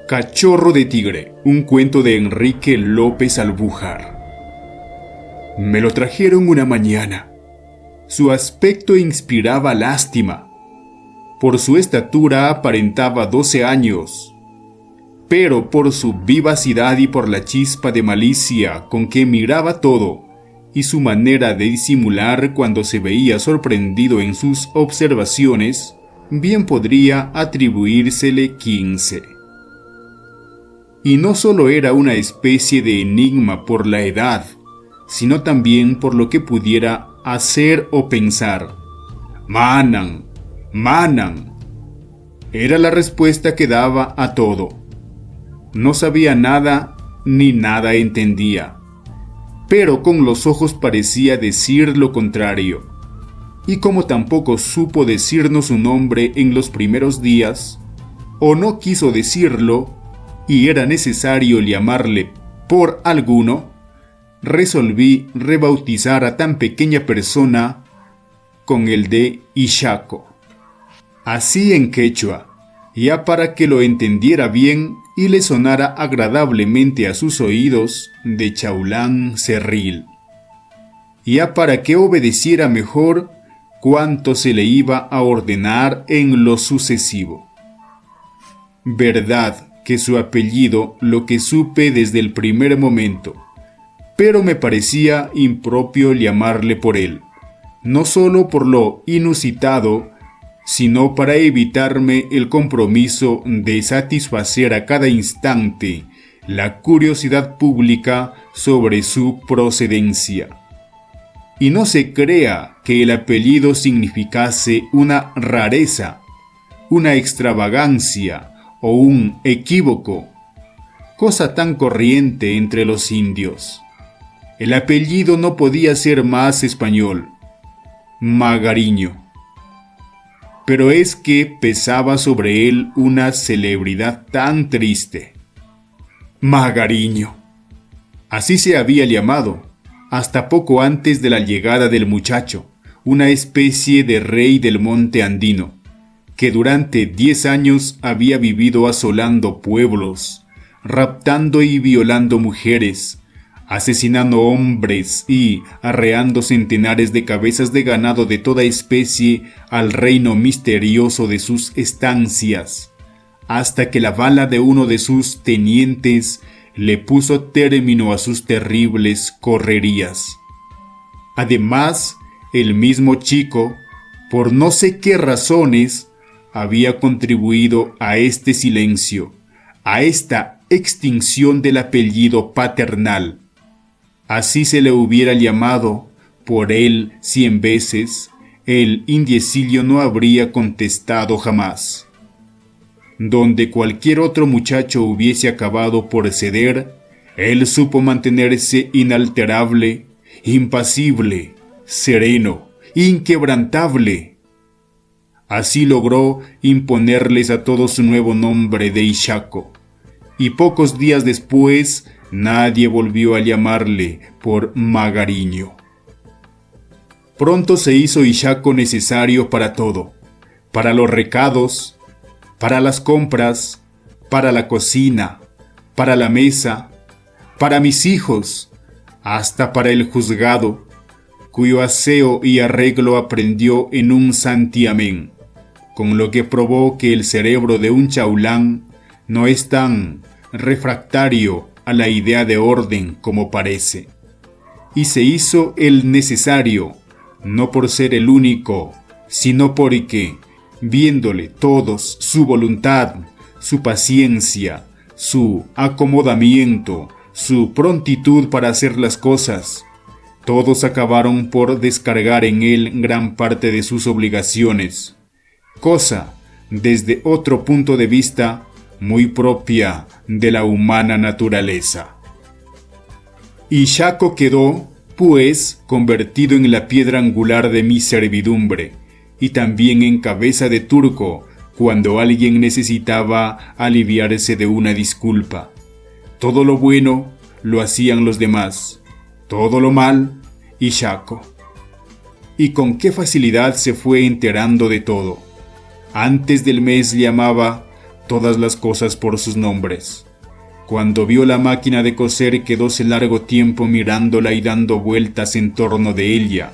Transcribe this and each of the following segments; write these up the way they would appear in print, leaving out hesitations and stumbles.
Cachorro de tigre, un cuento de Enrique López Albújar. Me lo trajeron una mañana. Su aspecto inspiraba lástima. Por su estatura aparentaba 12 años, pero por su vivacidad y por la chispa de malicia con que miraba todo, y su manera de disimular cuando se veía sorprendido en sus observaciones, bien podría atribuírsele 15. Y no solo era una especie de enigma por la edad, sino también por lo que pudiera hacer o pensar. Manan, Manan. Era la respuesta que daba a todo. No sabía nada ni nada entendía, pero con los ojos parecía decir lo contrario. Y como tampoco supo decirnos su nombre en los primeros días, o no quiso decirlo, y era necesario llamarle por alguno, resolví rebautizar a tan pequeña persona con el de Ixaco. Así en quechua, ya para que lo entendiera bien y le sonara agradablemente a sus oídos de chaulán cerril. Ya para que obedeciera mejor cuanto se le iba a ordenar en lo sucesivo. Verdad que su apellido lo que supe desde el primer momento, pero me parecía impropio llamarle por él, no solo por lo inusitado, sino para evitarme el compromiso de satisfacer a cada instante la curiosidad pública sobre su procedencia. Y no se crea que el apellido significase una rareza, una extravagancia o un equívoco, cosa tan corriente entre los indios. El apellido no podía ser más español, Magariño. Pero es que pesaba sobre él una celebridad tan triste. Magariño. Así se había llamado, hasta poco antes de la llegada del muchacho, una especie de rey del monte andino, que durante 10 años había vivido asolando pueblos, raptando y violando mujeres, asesinando hombres y arreando centenares de cabezas de ganado de toda especie al reino misterioso de sus estancias, hasta que la bala de uno de sus tenientes le puso término a sus terribles correrías. Además, el mismo chico, por no sé qué razones, había contribuido a este silencio, a esta extinción del apellido paternal. Así se le hubiera llamado por él 100 veces, el indiecillo no habría contestado jamás. Donde cualquier otro muchacho hubiese acabado por ceder, él supo mantenerse inalterable, impasible, sereno, inquebrantable. Así logró imponerles a todos su nuevo nombre de Ixaco, y pocos días después nadie volvió a llamarle por Magariño. Pronto se hizo Ixaco necesario para todo, para los recados, para las compras, para la cocina, para la mesa, para mis hijos, hasta para el juzgado, cuyo aseo y arreglo aprendió en un santiamén, con lo que probó que el cerebro de un chaulán no es tan refractario a la idea de orden como parece. Y se hizo el necesario, no por ser el único, sino porque, viéndole todos su voluntad, su paciencia, su acomodamiento, su prontitud para hacer las cosas, todos acabaron por descargar en él gran parte de sus obligaciones, cosa, desde otro punto de vista, muy propia de la humana naturaleza. Ixaco quedó, pues, convertido en la piedra angular de mi servidumbre, y también en cabeza de turco cuando alguien necesitaba aliviarse de una disculpa. Todo lo bueno lo hacían los demás, todo lo mal, Ixaco. Y con qué facilidad se fue enterando de todo. Antes del mes llamaba todas las cosas por sus nombres. Cuando vio la máquina de coser quedóse largo tiempo mirándola y dando vueltas en torno de ella,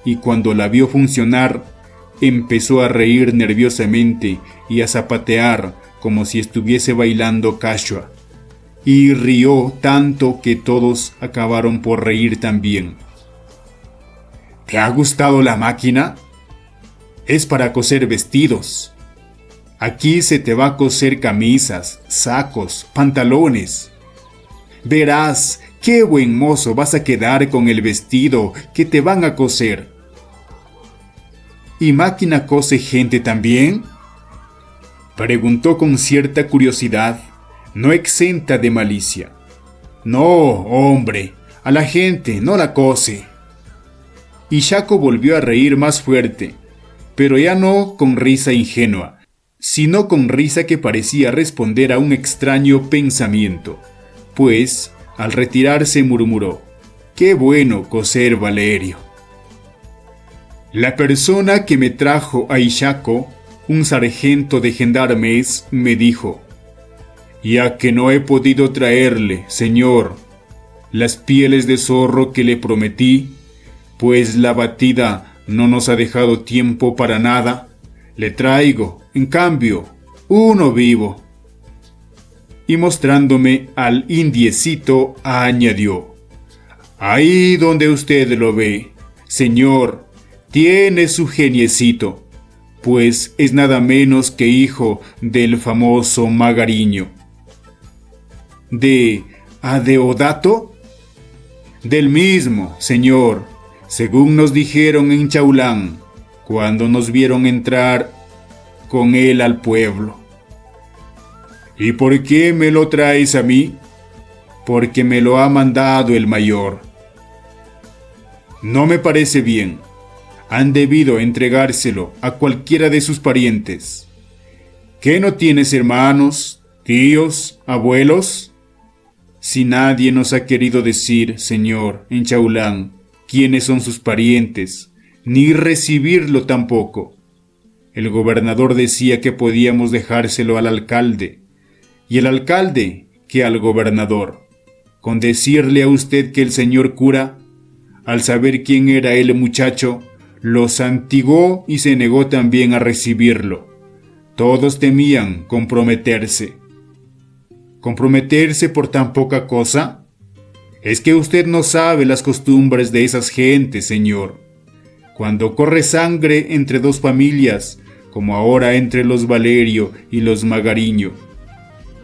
y cuando la vio funcionar, empezó a reír nerviosamente y a zapatear como si estuviese bailando cachua, y rió tanto que todos acabaron por reír también. ¿Te ha gustado la máquina? Es para coser vestidos. Aquí se te va a coser camisas, sacos, pantalones. Verás qué buen mozo vas a quedar con el vestido que te van a coser. ¿Y máquina cose gente también?, preguntó con cierta curiosidad, no exenta de malicia. No, hombre, a la gente no la cose. Y Jaco volvió a reír más fuerte, pero ya no con risa ingenua, sino con risa que parecía responder a un extraño pensamiento, pues, al retirarse murmuró: «Qué bueno coser, Valerio». La persona que me trajo a Jaco, un sargento de gendarmes, me dijo: «Ya que no he podido traerle, señor, las pieles de zorro que le prometí, pues la batida no nos ha dejado tiempo para nada, le traigo, en cambio, uno vivo». Y mostrándome al indiecito, añadió: «Ahí donde usted lo ve, señor, tiene su geniecito, pues es nada menos que hijo del famoso Magariño». ¿De Adeodato? Del mismo, señor, según nos dijeron en Chaulán, cuando nos vieron entrar con él al pueblo. ¿Y por qué me lo traes a mí? Porque me lo ha mandado el mayor. No me parece bien. Han debido entregárselo a cualquiera de sus parientes. ¿Qué no tienes hermanos, tíos, abuelos? Si nadie nos ha querido decir, señor, en Chaulán, quiénes son sus parientes, ni recibirlo tampoco. El gobernador decía que podíamos dejárselo al alcalde, y el alcalde que al gobernador. Con decirle a usted que el señor cura, al saber quién era el muchacho, lo santigó y se negó también a recibirlo. Todos temían comprometerse. ¿Comprometerse por tan poca cosa? Es que usted no sabe las costumbres de esas gentes, señor. Cuando corre sangre entre dos familias, como ahora entre los Valerio y los Magariño,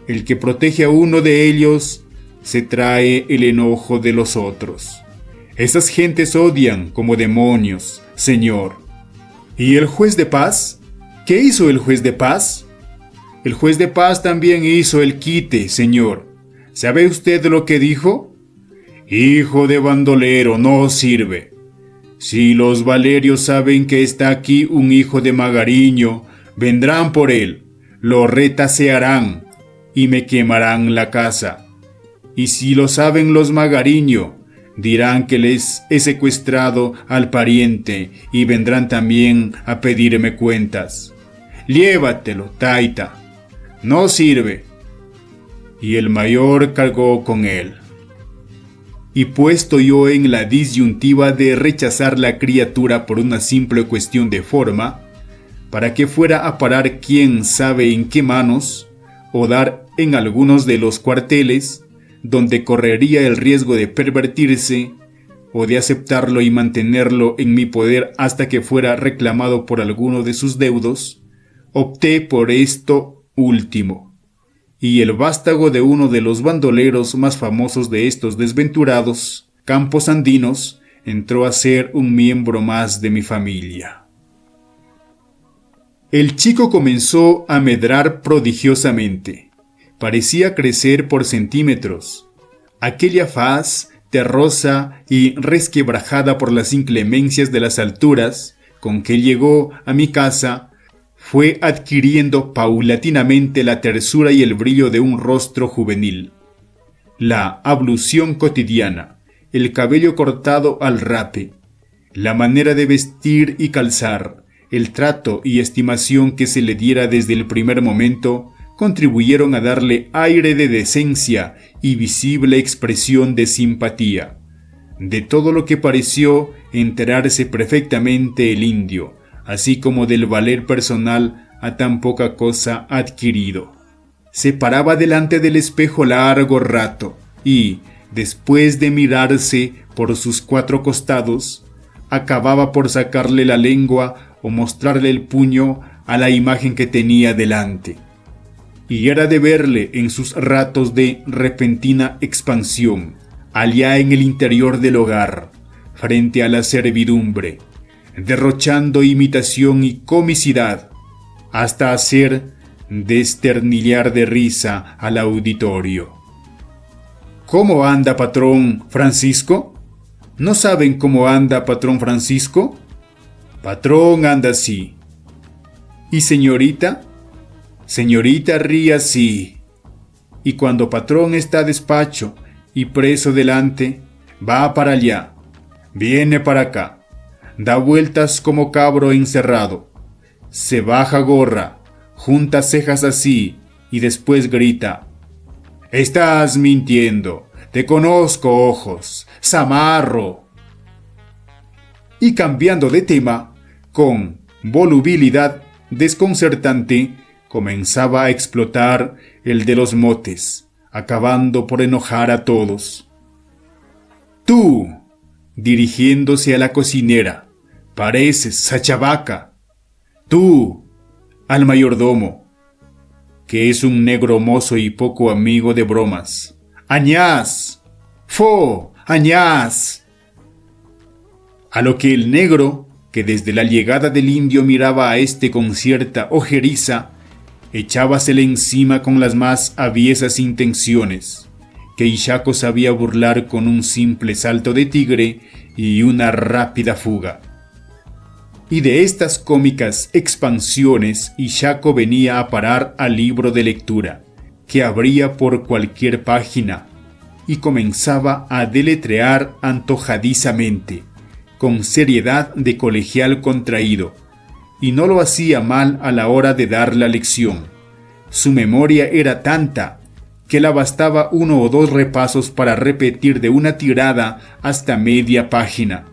el que protege a uno de ellos se trae el enojo de los otros. Esas gentes odian como demonios, señor. ¿Y el juez de paz? ¿Qué hizo el juez de paz? El juez de paz también hizo el quite, señor. ¿Sabe usted lo que dijo? Hijo de bandolero, no sirve. Si los Valerios saben que está aquí un hijo de Magariño, vendrán por él, lo retasearán y me quemarán la casa. Y si lo saben los Magariño, dirán que les he secuestrado al pariente y vendrán también a pedirme cuentas. Llévatelo, taita. No sirve. Y el mayor cargó con él. Y puesto yo en la disyuntiva de rechazar la criatura por una simple cuestión de forma, para que fuera a parar quién sabe en qué manos, o dar en algunos de los cuarteles, donde correría el riesgo de pervertirse, o de aceptarlo y mantenerlo en mi poder hasta que fuera reclamado por alguno de sus deudos, opté por esto último. Y el vástago de uno de los bandoleros más famosos de estos desventurados campos andinos entró a ser un miembro más de mi familia. El chico comenzó a medrar prodigiosamente. Parecía crecer por centímetros. Aquella faz, terrosa y resquebrajada por las inclemencias de las alturas, con que llegó a mi casa, fue adquiriendo paulatinamente la tersura y el brillo de un rostro juvenil. La ablución cotidiana, el cabello cortado al rape, la manera de vestir y calzar, el trato y estimación que se le diera desde el primer momento, contribuyeron a darle aire de decencia y visible expresión de simpatía. De todo lo que pareció enterarse perfectamente el indio, así como del valer personal a tan poca cosa adquirido. Se paraba delante del espejo largo rato y, después de mirarse por sus 4 costados, acababa por sacarle la lengua o mostrarle el puño a la imagen que tenía delante. Y era de verle en sus ratos de repentina expansión, allá en el interior del hogar, frente a la servidumbre, derrochando imitación y comicidad, hasta hacer desternillar de risa al auditorio. ¿Cómo anda, patrón Francisco? ¿No saben cómo anda, patrón Francisco? Patrón anda así. ¿Y señorita? Señorita ríe así. Y cuando patrón está despacho y preso delante, va para allá, viene para acá, da vueltas como cabro encerrado, se baja gorra, junta cejas así y después grita: «Estás mintiendo, te conozco ojos, zamarro». Y cambiando de tema, con volubilidad desconcertante, comenzaba a explotar el de los motes, acabando por enojar a todos. «Tú», dirigiéndose a la cocinera, «pareces sachabaca». «Tú», al mayordomo, que es un negro mozo y poco amigo de bromas, «Añás, fo, añás». A lo que el negro, que desde la llegada del indio miraba a este con cierta ojeriza, echábasele encima con las más aviesas intenciones, que Ixaco sabía burlar con un simple salto de tigre y una rápida fuga. Y de estas cómicas expansiones Ixaco venía a parar al libro de lectura, que abría por cualquier página, y comenzaba a deletrear antojadizamente, con seriedad de colegial contraído, y no lo hacía mal a la hora de dar la lección. Su memoria era tanta que le bastaba 1 o 2 repasos para repetir de una tirada hasta media página.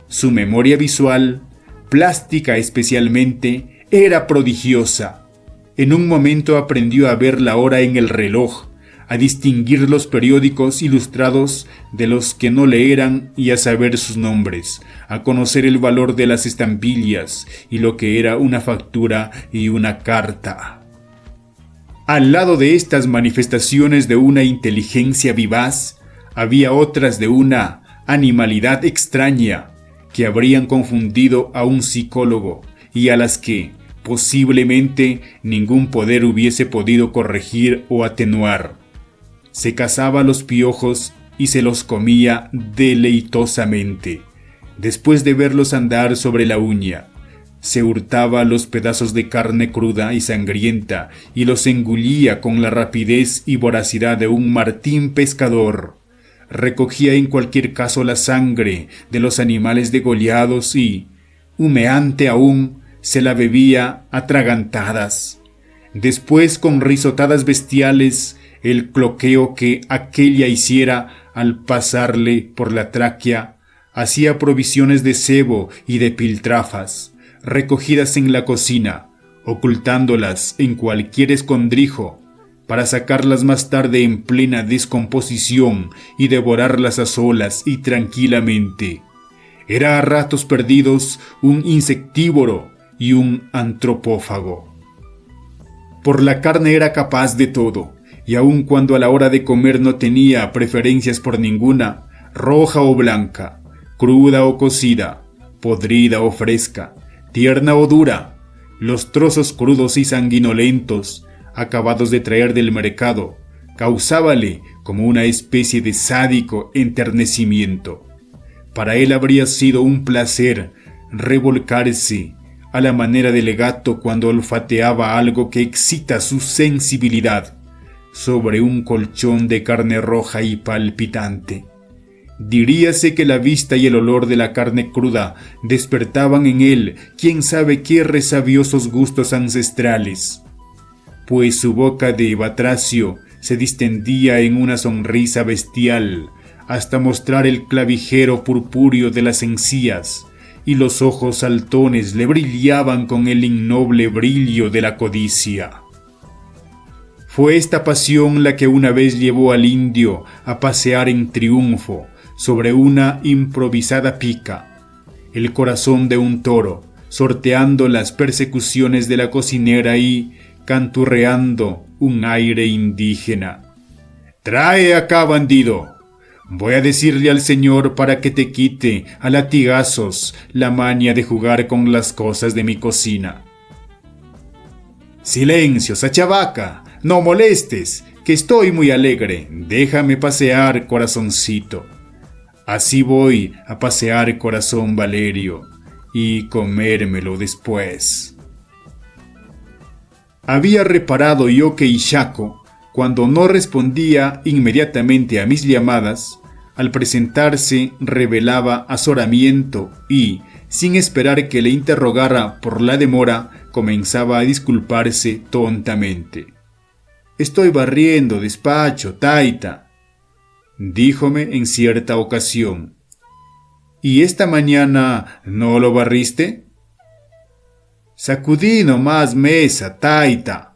Su memoria visual, plástica especialmente, era prodigiosa. En un momento aprendió a ver la hora en el reloj, a distinguir los periódicos ilustrados de los que no le eran y a saber sus nombres, a conocer el valor de las estampillas y lo que era una factura y una carta. Al lado de estas manifestaciones de una inteligencia vivaz, había otras de una animalidad extraña que habrían confundido a un psicólogo y a las que, posiblemente, ningún poder hubiese podido corregir o atenuar. Se cazaba los piojos y se los comía deleitosamente, después de verlos andar sobre la uña. Se hurtaba los pedazos de carne cruda y sangrienta y los engullía con la rapidez y voracidad de un martín pescador. Recogía en cualquier caso la sangre de los animales degollados y, humeante aún, se la bebía atragantadas. Después, con risotadas bestiales, el cloqueo que aquella hiciera al pasarle por la tráquea, hacía provisiones de cebo y de piltrafas, recogidas en la cocina, ocultándolas en cualquier escondrijo, para sacarlas más tarde en plena descomposición y devorarlas a solas y tranquilamente. Era a ratos perdidos un insectívoro y un antropófago. Por la carne era capaz de todo, y aun cuando a la hora de comer no tenía preferencias por ninguna, roja o blanca, cruda o cocida, podrida o fresca, tierna o dura, los trozos crudos y sanguinolentos, acabados de traer del mercado, causábale como una especie de sádico enternecimiento. Para él habría sido un placer revolcarse a la manera del gato cuando olfateaba algo que excita su sensibilidad sobre un colchón de carne roja y palpitante. Diríase que la vista y el olor de la carne cruda despertaban en él quién sabe qué resabiosos gustos ancestrales. pues su boca de batracio se distendía en una sonrisa bestial, hasta mostrar el clavijero purpúreo de las encías, y los ojos saltones le brillaban con el innoble brillo de la codicia. Fue esta pasión la que una vez llevó al indio a pasear en triunfo sobre una improvisada pica, el corazón de un toro, sorteando las persecuciones de la cocinera y canturreando un aire indígena. «Trae acá, bandido. Voy a decirle al señor para que te quite a latigazos la maña de jugar con las cosas de mi cocina». «Silencio, Sachavaca. No molestes, que estoy muy alegre. Déjame pasear, corazoncito». «Así voy a pasear, corazón Valerio, y comérmelo después». Había reparado yo que Ixaco, cuando no respondía inmediatamente a mis llamadas, al presentarse revelaba azoramiento y, sin esperar que le interrogara por la demora, comenzaba a disculparse tontamente. «Estoy barriendo despacho, taita», díjome en cierta ocasión. «¿Y esta mañana no lo barriste?» «Sacudí nomás mesa, taita».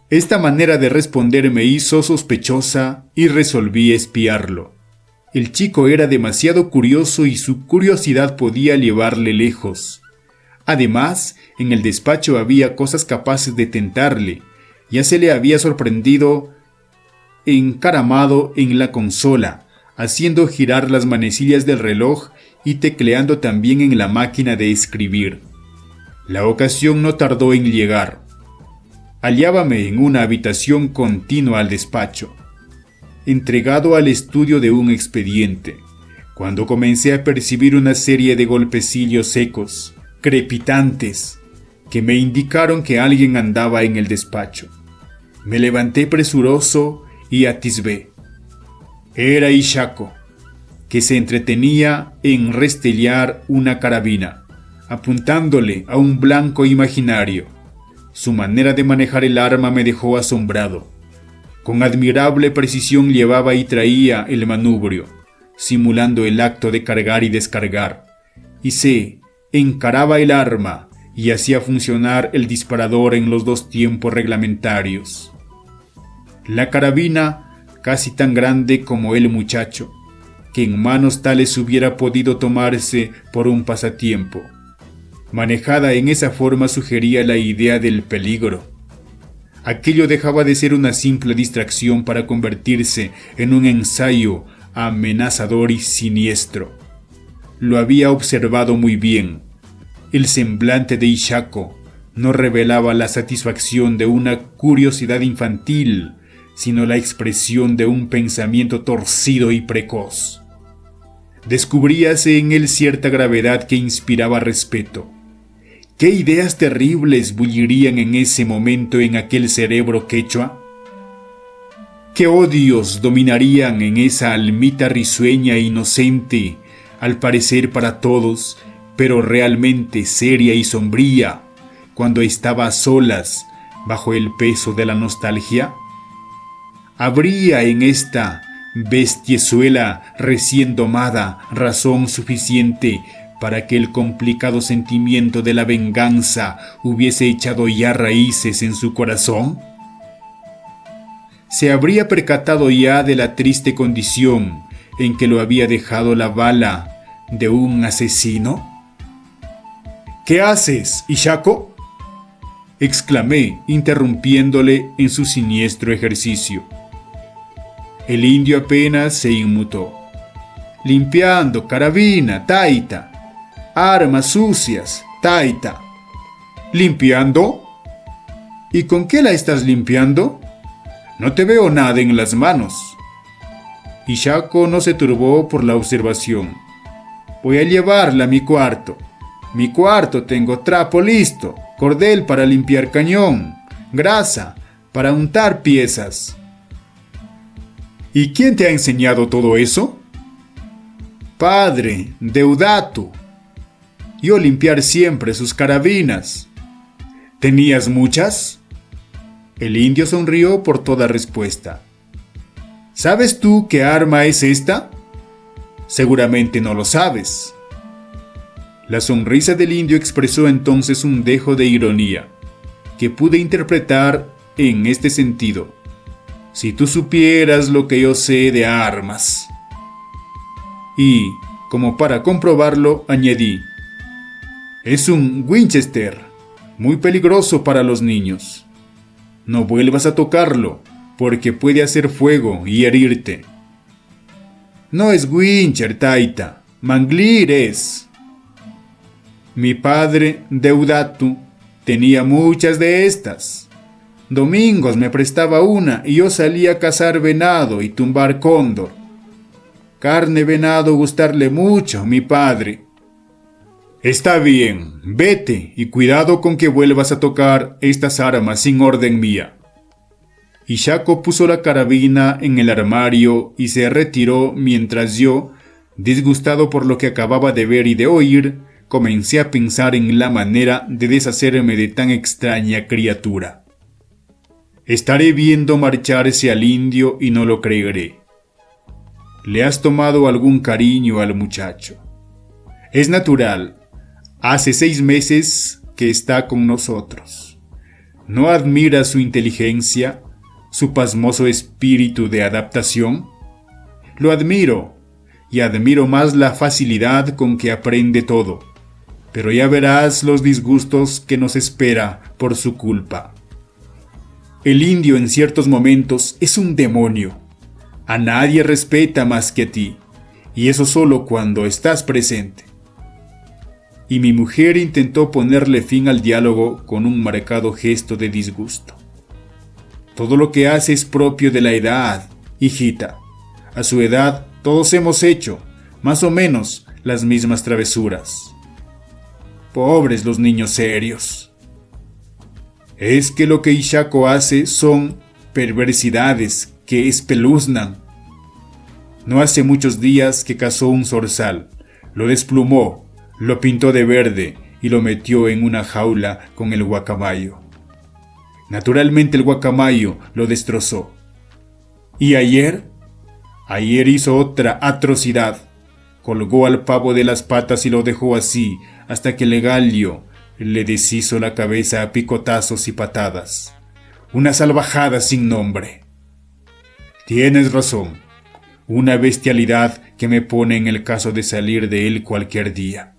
Esta manera de responder me hizo sospechosa y resolví espiarlo. El chico era demasiado curioso y su curiosidad podía llevarle lejos. Además, en el despacho había cosas capaces de tentarle. Ya se le había sorprendido encaramado en la consola, haciendo girar las manecillas del reloj y tecleando también en la máquina de escribir. La ocasión no tardó en llegar. Hallábame en una habitación continua al despacho, entregado al estudio de un expediente, cuando comencé a percibir una serie de golpecillos secos, crepitantes, que me indicaron que alguien andaba en el despacho. Me levanté presuroso y atisbé. Era Ixaco, que se entretenía en restellar una carabina, apuntándole a un blanco imaginario. Su manera de manejar el arma me dejó asombrado. Con admirable precisión llevaba y traía el manubrio, simulando el acto de cargar y descargar, y se encaraba el arma y hacía funcionar el disparador en los dos tiempos reglamentarios. La carabina, casi tan grande como el muchacho, que en manos tales hubiera podido tomarse por un pasatiempo, manejada en esa forma sugería la idea del peligro. Aquello dejaba de ser una simple distracción para convertirse en un ensayo amenazador y siniestro. Lo había observado muy bien. El semblante de Ixaco no revelaba la satisfacción de una curiosidad infantil, sino la expresión de un pensamiento torcido y precoz. Descubríase en él cierta gravedad que inspiraba respeto. ¿Qué ideas terribles bullirían en ese momento en aquel cerebro quechua? ¿Qué odios dominarían en esa almita risueña e inocente, al parecer para todos, pero realmente seria y sombría, cuando estaba a solas, bajo el peso de la nostalgia? ¿Habría en esta bestiezuela recién domada razón suficiente para que el complicado sentimiento de la venganza hubiese echado ya raíces en su corazón? ¿Se habría percatado ya de la triste condición en que lo había dejado la bala de un asesino? ¿Qué haces, Ixaco?, exclamé, interrumpiéndole en su siniestro ejercicio. El indio apenas se inmutó. «Limpiando, carabina, taita. Armas sucias, taita». «¿Limpiando? ¿Y con qué la estás limpiando? No te veo nada en las manos». Ixaco no se turbó por la observación. «Voy a llevarla a mi cuarto. Mi cuarto tengo trapo listo, cordel para limpiar cañón, grasa para untar piezas». «¿Y quién te ha enseñado todo eso?» «Padre, Deodato. Yo limpiar siempre sus carabinas». «¿Tenías muchas?» El indio sonrió por toda respuesta. ¿Sabes tú qué arma es esta? Seguramente no lo sabes. La sonrisa del indio expresó entonces un dejo de ironía, que pude interpretar en este sentido. Si tú supieras lo que yo sé de armas. Y, como para comprobarlo, añadí: es un Winchester, muy peligroso para los niños. No vuelvas a tocarlo, porque puede hacer fuego y herirte. No es Winchester, Taita, Manglir es. Mi padre, Deudatu, tenía muchas de estas. Domingos me prestaba una y yo salía a cazar venado y tumbar cóndor. Carne venado gustarle mucho a mi padre. Está bien, vete y cuidado con que vuelvas a tocar estas armas sin orden mía. Ishako puso la carabina en el armario y se retiró mientras yo, disgustado por lo que acababa de ver y de oír, comencé a pensar en la manera de deshacerme de tan extraña criatura. Estaré viendo marcharse al indio y no lo creeré. ¿Le has tomado algún cariño al muchacho? Es natural. Hace 6 meses que está con nosotros. ¿No admiras su inteligencia, su pasmoso espíritu de adaptación? Lo admiro, y admiro más la facilidad con que aprende todo. Pero ya verás los disgustos que nos espera por su culpa. El indio en ciertos momentos es un demonio. A nadie respeta más que a ti, y eso solo cuando estás presente. Y mi mujer intentó ponerle fin al diálogo con un marcado gesto de disgusto. Todo lo que hace es propio de la edad, hijita. A su edad todos hemos hecho, más o menos, las mismas travesuras. Pobres los niños serios. Es que lo que Ishako hace son perversidades que espeluznan. No hace muchos días que cazó un zorzal, lo desplumó, lo pintó de verde y lo metió en una jaula con el guacamayo. Naturalmente el guacamayo lo destrozó. ¿Y ayer? Ayer hizo otra atrocidad. Colgó al pavo de las patas y lo dejó así hasta que el gallo le deshizo la cabeza a picotazos y patadas. Una salvajada sin nombre. Tienes razón. Una bestialidad que me pone en el caso de salir de él cualquier día.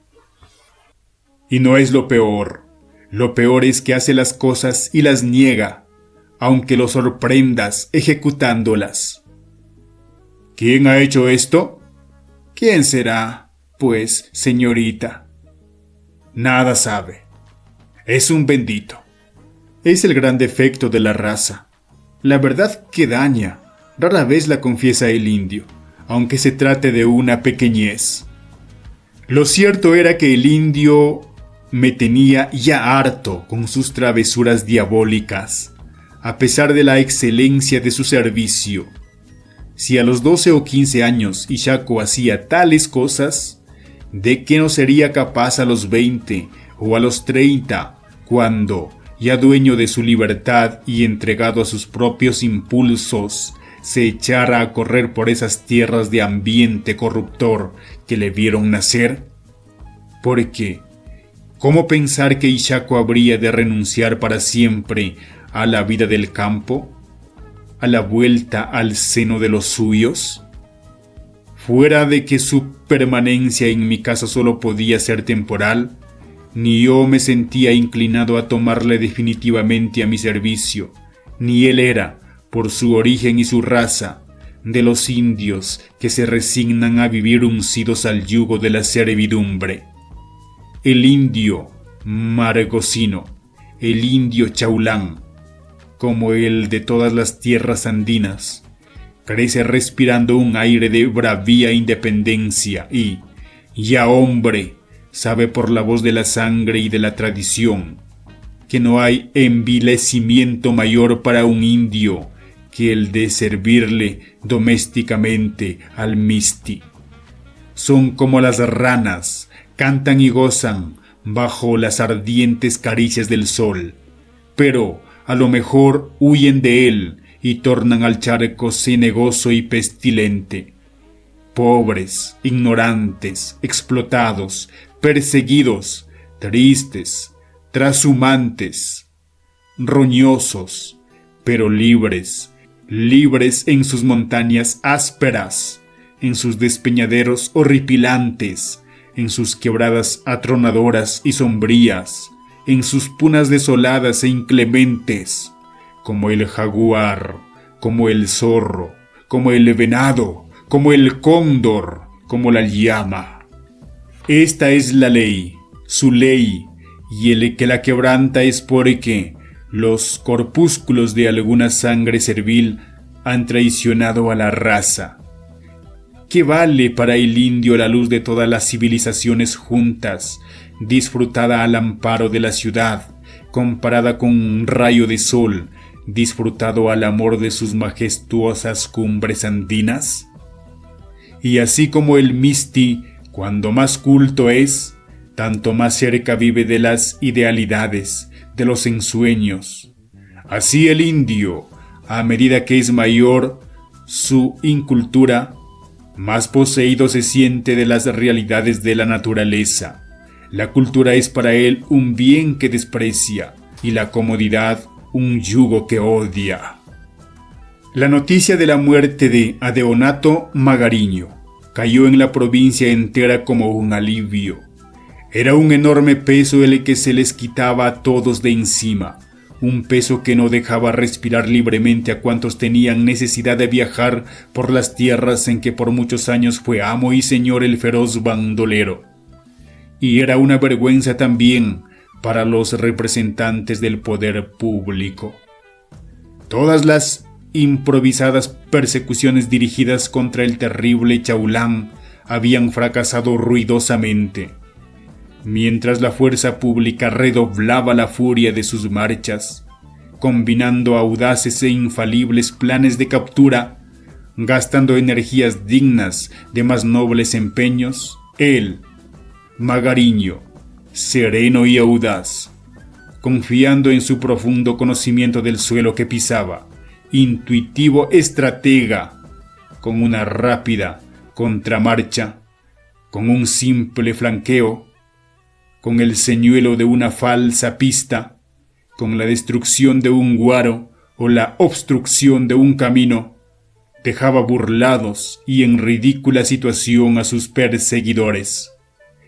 Y no es lo peor. Lo peor es que hace las cosas y las niega, aunque lo sorprendas ejecutándolas. ¿Quién ha hecho esto? ¿Quién será, pues, señorita? Nada sabe. Es un bendito. Es el gran defecto de la raza. La verdad que daña. Rara vez la confiesa el indio, aunque se trate de una pequeñez. Lo cierto era que el indio me tenía ya harto con sus travesuras diabólicas, a pesar de la excelencia de su servicio. Si a los 12 o 15 años Ishako hacía tales cosas, ¿de qué no sería capaz a los 20 o a los 30, cuando, ya dueño de su libertad y entregado a sus propios impulsos, se echara a correr por esas tierras de ambiente corruptor que le vieron nacer? Porque, ¿cómo pensar que Ishako habría de renunciar para siempre a la vida del campo? ¿A la vuelta al seno de los suyos? Fuera de que su permanencia en mi casa solo podía ser temporal, ni yo me sentía inclinado a tomarle definitivamente a mi servicio, ni él era, por su origen y su raza, de los indios que se resignan a vivir uncidos al yugo de la servidumbre. El indio margocino, el indio chaulán, como el de todas las tierras andinas, crece respirando un aire de bravía e independencia y, ya hombre, sabe por la voz de la sangre y de la tradición que no hay envilecimiento mayor para un indio que el de servirle domésticamente al misti. Son como las ranas, cantan y gozan bajo las ardientes caricias del sol, pero a lo mejor huyen de él y tornan al charco cenagoso y pestilente. Pobres, ignorantes, explotados, perseguidos, tristes, trashumantes, roñosos, pero libres, libres en sus montañas ásperas, en sus despeñaderos horripilantes, en sus quebradas atronadoras y sombrías, en sus punas desoladas e inclementes, como el jaguar, como el zorro, como el venado, como el cóndor, como la llama. Esta es la ley, su ley, y el que la quebranta es porque los corpúsculos de alguna sangre servil han traicionado a la raza. ¿Qué vale para el indio la luz de todas las civilizaciones juntas, disfrutada al amparo de la ciudad, comparada con un rayo de sol, disfrutado al amor de sus majestuosas cumbres andinas? Y así como el misti, cuando más culto es, tanto más cerca vive de las idealidades, de los ensueños. Así el indio, a medida que es mayor su incultura, más poseído se siente de las realidades de la naturaleza. La cultura es para él un bien que desprecia y la comodidad un yugo que odia. La noticia de la muerte de Adeonato Magariño cayó en la provincia entera como un alivio. Era un enorme peso el que se les quitaba a todos de encima, un peso que no dejaba respirar libremente a cuantos tenían necesidad de viajar por las tierras en que por muchos años fue amo y señor el feroz bandolero. Y era una vergüenza también para los representantes del poder público. Todas las improvisadas persecuciones dirigidas contra el terrible Chaulán habían fracasado ruidosamente. Mientras la fuerza pública redoblaba la furia de sus marchas, combinando audaces e infalibles planes de captura, gastando energías dignas de más nobles empeños, él, Magariño, sereno y audaz, confiando en su profundo conocimiento del suelo que pisaba, intuitivo estratega, con una rápida contramarcha, con un simple flanqueo, con el señuelo de una falsa pista, con la destrucción de un guaro o la obstrucción de un camino, dejaba burlados y en ridícula situación a sus perseguidores.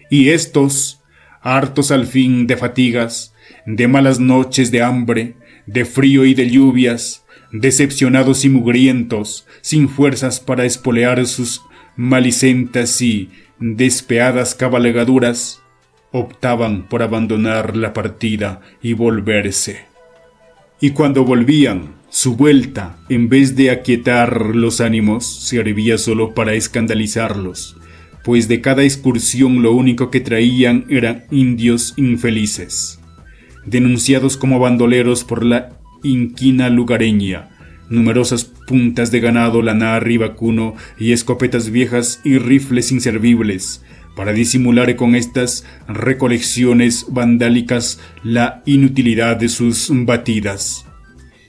Y estos, hartos al fin de fatigas, de malas noches de hambre, de frío y de lluvias, decepcionados y mugrientos, sin fuerzas para espolear sus malicentas y despeadas cabalgaduras, optaban por abandonar la partida y volverse. Y cuando volvían, su vuelta, en vez de aquietar los ánimos, servía solo para escandalizarlos, pues de cada excursión lo único que traían eran indios infelices, denunciados como bandoleros por la inquina lugareña, numerosas puntas de ganado lanar y vacuno y escopetas viejas y rifles inservibles, para disimular con estas recolecciones vandálicas la inutilidad de sus batidas.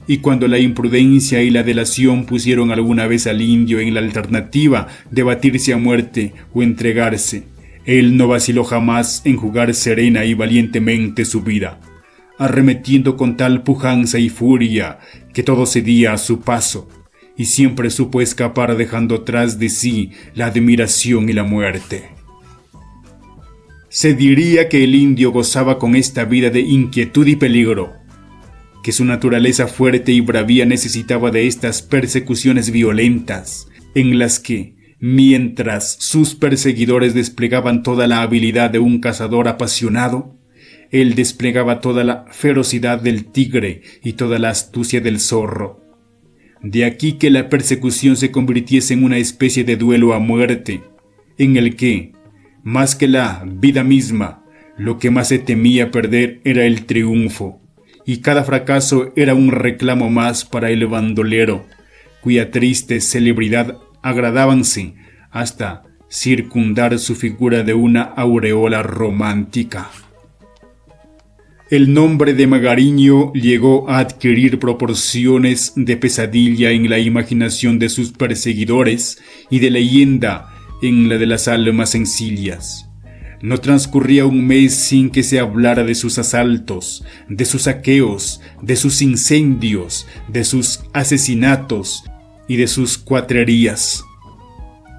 Y cuando la imprudencia y la delación pusieron alguna vez al indio en la alternativa de batirse a muerte o entregarse, él no vaciló jamás en jugar serena y valientemente su vida, arremetiendo con tal pujanza y furia que todo cedía a su paso, y siempre supo escapar dejando tras de sí la admiración y la muerte. Se diría que el indio gozaba con esta vida de inquietud y peligro, que su naturaleza fuerte y bravía necesitaba de estas persecuciones violentas, en las que, mientras sus perseguidores desplegaban toda la habilidad de un cazador apasionado, él desplegaba toda la ferocidad del tigre y toda la astucia del zorro. De aquí que la persecución se convirtiese en una especie de duelo a muerte, en el que, más que la vida misma, lo que más se temía perder era el triunfo, y cada fracaso era un reclamo más para el bandolero, cuya triste celebridad agradábanse hasta circundar su figura de una aureola romántica. El nombre de Magariño llegó a adquirir proporciones de pesadilla en la imaginación de sus perseguidores y de leyenda en la de las almas sencillas. No transcurría un mes sin que se hablara de sus asaltos, de sus saqueos, de sus incendios, de sus asesinatos y de sus cuatrerías.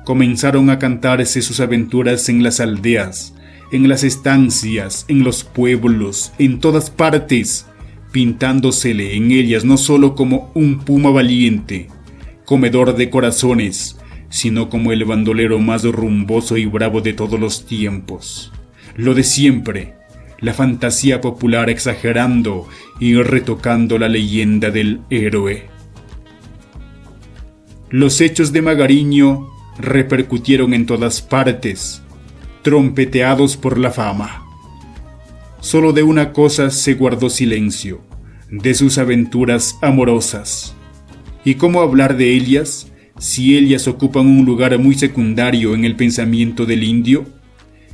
Comenzaron a cantarse sus aventuras en las aldeas, en las estancias, en los pueblos, en todas partes, pintándosele en ellas no solo como un puma valiente, comedor de corazones, sino como el bandolero más rumboso y bravo de todos los tiempos. Lo de siempre, la fantasía popular exagerando y retocando la leyenda del héroe. Los hechos de Magariño repercutieron en todas partes, trompeteados por la fama. Solo de una cosa se guardó silencio, de sus aventuras amorosas. ¿Y cómo hablar de ellas si ellas ocupan un lugar muy secundario en el pensamiento del indio?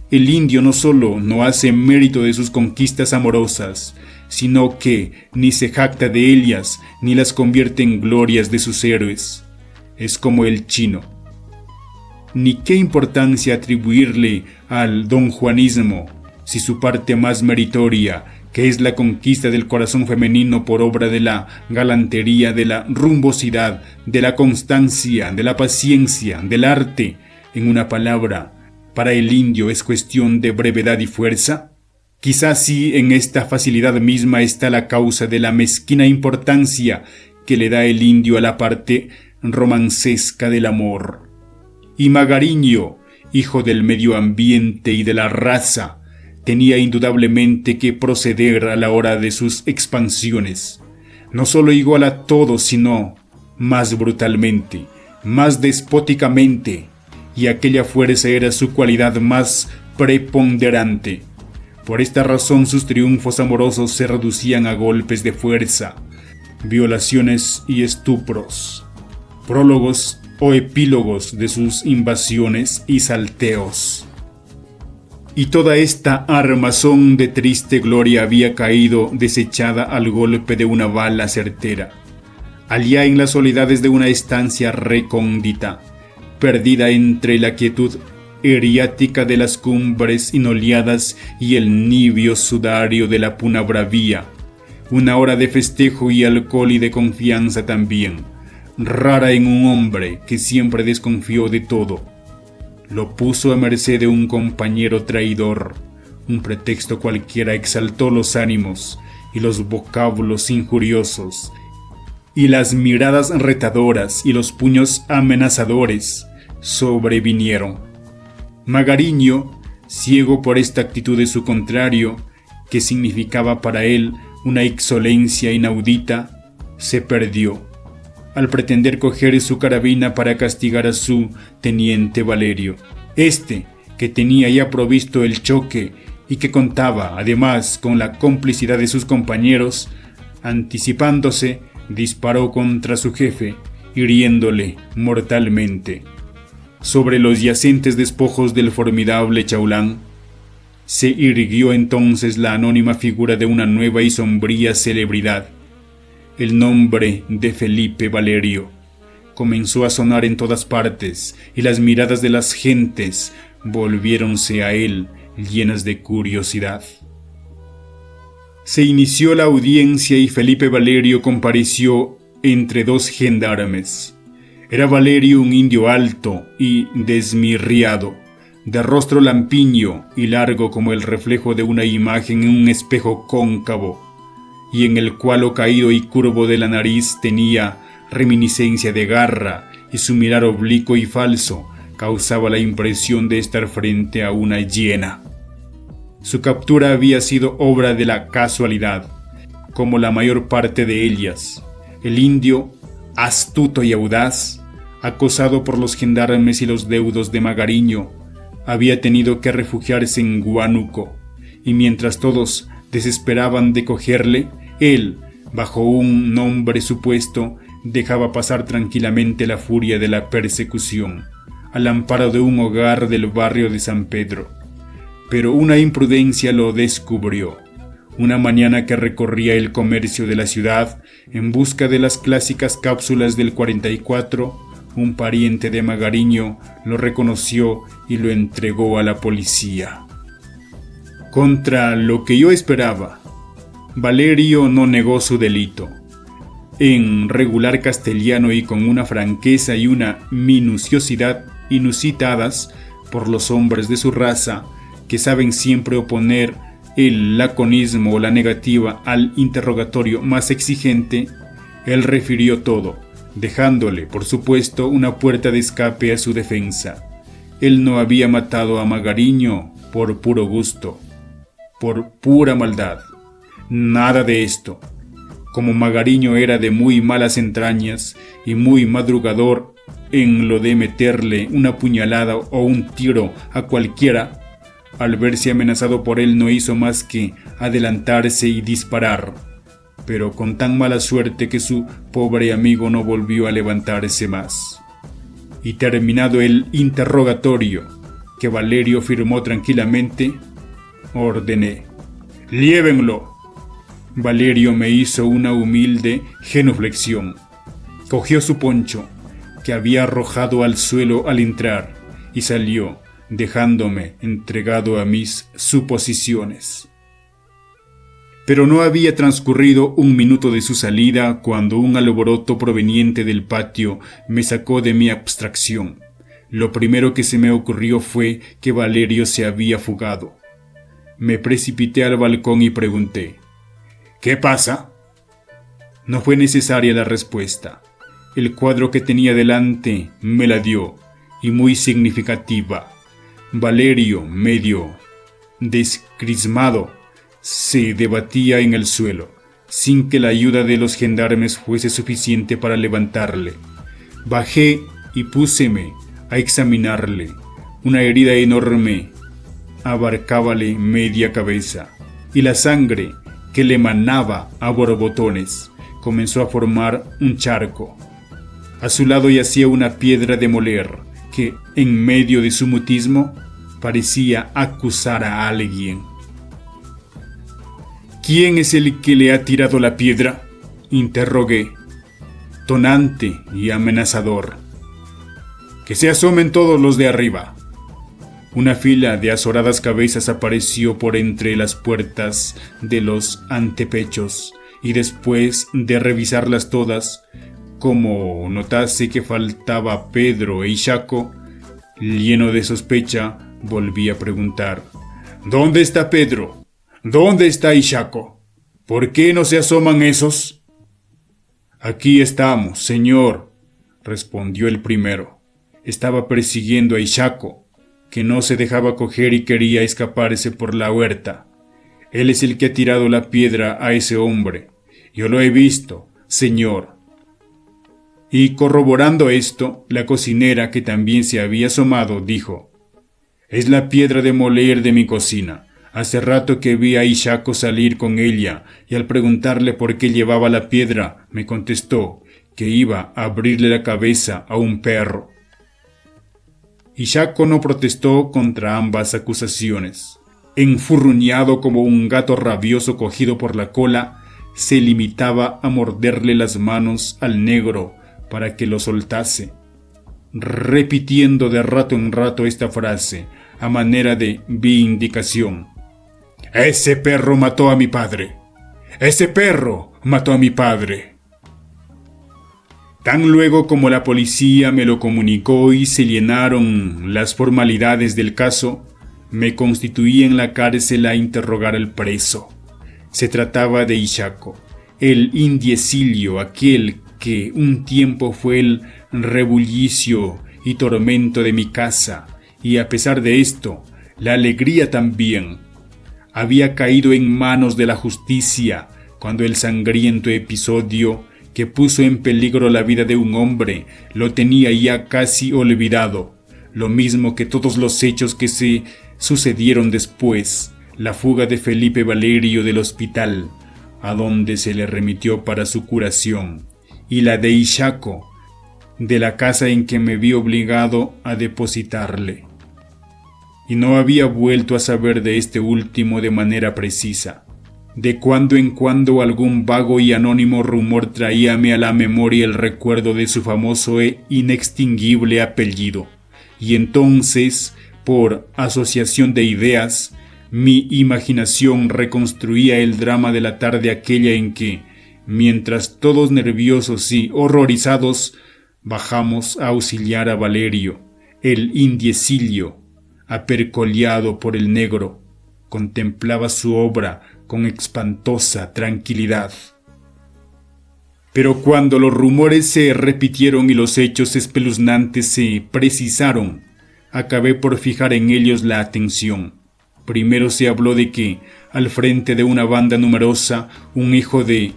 El indio no solo no hace mérito de sus conquistas amorosas, sino que ni se jacta de ellas ni las convierte en glorias de sus héroes. Es como el chino. Ni qué importancia atribuirle al donjuanismo si su parte más meritoria, que es la conquista del corazón femenino por obra de la galantería, de la rumbosidad, de la constancia, de la paciencia, del arte, en una palabra, para el indio es cuestión de brevedad y fuerza? Quizás sí en esta facilidad misma está la causa de la mezquina importancia que le da el indio a la parte romancesca del amor. Y Magariño, hijo del medio ambiente y de la raza, tenía indudablemente que proceder a la hora de sus expansiones, no solo igual a todos, sino más brutalmente, más despóticamente, y aquella fuerza era su cualidad más preponderante. Por esta razón sus triunfos amorosos se reducían a golpes de fuerza, violaciones y estupros, prólogos o epílogos de sus invasiones y salteos. Y toda esta armazón de triste gloria había caído desechada al golpe de una bala certera, allá en las soledades de una estancia recóndita, perdida entre la quietud eriática de las cumbres inoleadas y el nibio sudario de la puna bravía, una hora de festejo y alcohol y de confianza también, rara en un hombre que siempre desconfió de todo. Lo puso a merced de un compañero traidor. Un pretexto cualquiera exaltó los ánimos y los vocablos injuriosos, y las miradas retadoras y los puños amenazadores sobrevinieron. Magariño, ciego por esta actitud de su contrario, que significaba para él una insolencia inaudita, se perdió al pretender coger su carabina para castigar a su teniente Valerio. Este, que tenía ya provisto el choque y que contaba además con la complicidad de sus compañeros, anticipándose, disparó contra su jefe, hiriéndole mortalmente. Sobre los yacentes despojos del formidable Chaulán, se irguió entonces la anónima figura de una nueva y sombría celebridad. El nombre de Felipe Valerio comenzó a sonar en todas partes y las miradas de las gentes volviéronse a él llenas de curiosidad. Se inició la audiencia y Felipe Valerio compareció entre dos gendarmes. Era Valerio un indio alto y desmirriado, de rostro lampiño y largo como el reflejo de una imagen en un espejo cóncavo, y en el cual caído y curvo de la nariz tenía reminiscencia de garra, y su mirar oblicuo y falso causaba la impresión de estar frente a una hiena. Su captura había sido obra de la casualidad, como la mayor parte de ellas. El indio, astuto y audaz, acosado por los gendarmes y los deudos de Magariño, había tenido que refugiarse en Huánuco, y mientras todos desesperaban de cogerle, él, bajo un nombre supuesto, dejaba pasar tranquilamente la furia de la persecución, al amparo de un hogar del barrio de San Pedro. Pero una imprudencia lo descubrió. Una mañana que recorría el comercio de la ciudad en busca de las clásicas cápsulas del 44, un pariente de Magariño lo reconoció y lo entregó a la policía. Contra lo que yo esperaba, Valerio no negó su delito. En regular castellano y con una franqueza y una minuciosidad inusitadas por los hombres de su raza, que saben siempre oponer el laconismo o la negativa al interrogatorio más exigente, él refirió todo, dejándole, por supuesto, una puerta de escape a su defensa. Él no había matado a Magariño por puro gusto, por pura maldad. Nada de esto. Como Magariño era de muy malas entrañas y muy madrugador en lo de meterle una puñalada o un tiro a cualquiera, al verse amenazado por él no hizo más que adelantarse y disparar, pero con tan mala suerte que su pobre amigo no volvió a levantarse más. Y terminado el interrogatorio, que Valerio firmó tranquilamente, ordené: ¡llévenlo! Valerio me hizo una humilde genuflexión. Cogió su poncho, que había arrojado al suelo al entrar, y salió, dejándome entregado a mis suposiciones. Pero no había transcurrido un minuto de su salida cuando un alboroto proveniente del patio me sacó de mi abstracción. Lo primero que se me ocurrió fue que Valerio se había fugado. Me precipité al balcón y pregunté: ¿qué pasa? No fue necesaria la respuesta. El cuadro que tenía delante me la dio, y muy significativa. Valerio, medio descrismado, se debatía en el suelo, sin que la ayuda de los gendarmes fuese suficiente para levantarle. Bajé y púseme a examinarle. Una herida enorme abarcábale media cabeza, y la sangre que le manaba a borbotones comenzó a formar un charco. A su lado yacía una piedra de moler que, en medio de su mutismo, parecía acusar a alguien. ¿Quién es el que le ha tirado la piedra?, interrogué, tonante y amenazador. Que se asomen todos los de arriba. Una fila de azoradas cabezas apareció por entre las puertas de los antepechos, y después de revisarlas todas, como notase que faltaba Pedro e Ishaco, lleno de sospecha, volví a preguntar: ¿dónde está Pedro? ¿Dónde está Ishaco? ¿Por qué no se asoman esos? Aquí estamos, señor, respondió el primero. Estaba persiguiendo a Ishaco, que no se dejaba coger y quería escaparse por la huerta. Él es el que ha tirado la piedra a ese hombre. Yo lo he visto, señor. Y corroborando esto, la cocinera, que también se había asomado, dijo: es la piedra de moler de mi cocina. Hace rato que vi a Ishaco salir con ella, y al preguntarle por qué llevaba la piedra, me contestó que iba a abrirle la cabeza a un perro. Ishaco no protestó contra ambas acusaciones. Enfurruñado como un gato rabioso cogido por la cola, se limitaba a morderle las manos al negro para que lo soltase, repitiendo de rato en rato esta frase a manera de vindicación: ese perro mató a mi padre. Ese perro mató a mi padre. Tan luego como la policía me lo comunicó y se llenaron las formalidades del caso, me constituí en la cárcel a interrogar al preso. Se trataba de Ishaco, el indiecillo, aquel que un tiempo fue el rebullicio y tormento de mi casa, y a pesar de esto, la alegría también. Había caído en manos de la justicia cuando el sangriento episodio que puso en peligro la vida de un hombre lo tenía ya casi olvidado, lo mismo que todos los hechos que se sucedieron después, la fuga de Felipe Valerio del hospital, a donde se le remitió para su curación, y la de Ishaco, de la casa en que me vi obligado a depositarle. Y no había vuelto a saber de este último de manera precisa. De cuando en cuando algún vago y anónimo rumor traíame a la memoria el recuerdo de su famoso e inextinguible apellido, y entonces, por asociación de ideas, mi imaginación reconstruía el drama de la tarde aquella en que, mientras todos nerviosos y horrorizados, bajamos a auxiliar a Valerio, el indiecillo, apercoleado por el negro, contemplaba su obra con espantosa tranquilidad. Pero cuando los rumores se repitieron y los hechos espeluznantes se precisaron, acabé por fijar en ellos la atención. Primero se habló de que, al frente de una banda numerosa, un hijo de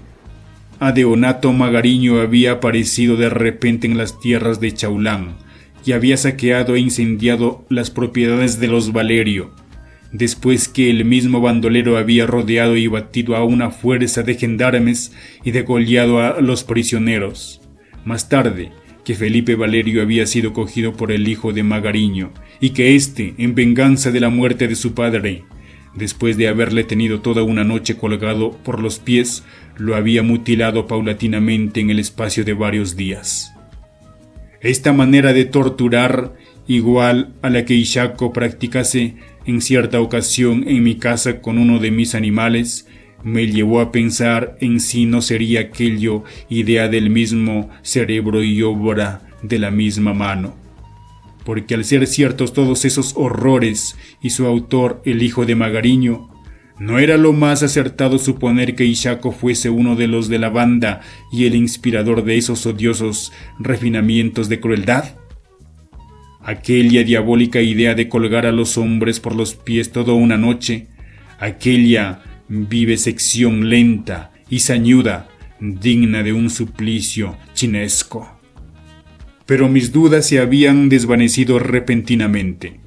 Adeonato Magariño había aparecido de repente en las tierras de Chaulán y había saqueado e incendiado las propiedades de los Valerio, después que el mismo bandolero había rodeado y batido a una fuerza de gendarmes y degollado a los prisioneros. Más tarde, que Felipe Valerio había sido cogido por el hijo de Magariño y que éste, en venganza de la muerte de su padre, después de haberle tenido toda una noche colgado por los pies, lo había mutilado paulatinamente en el espacio de varios días. Esta manera de torturar, igual a la que Ishaco practicase en cierta ocasión en mi casa con uno de mis animales, me llevó a pensar en si no sería aquello idea del mismo cerebro y obra de la misma mano. Porque al ser ciertos todos esos horrores y su autor, el hijo de Magariño, ¿no era lo más acertado suponer que Ishaco fuese uno de los de la banda y el inspirador de esos odiosos refinamientos de crueldad? Aquella diabólica idea de colgar a los hombres por los pies toda una noche, aquella vivisección lenta y sañuda, digna de un suplicio chinesco. Pero mis dudas se habían desvanecido repentinamente.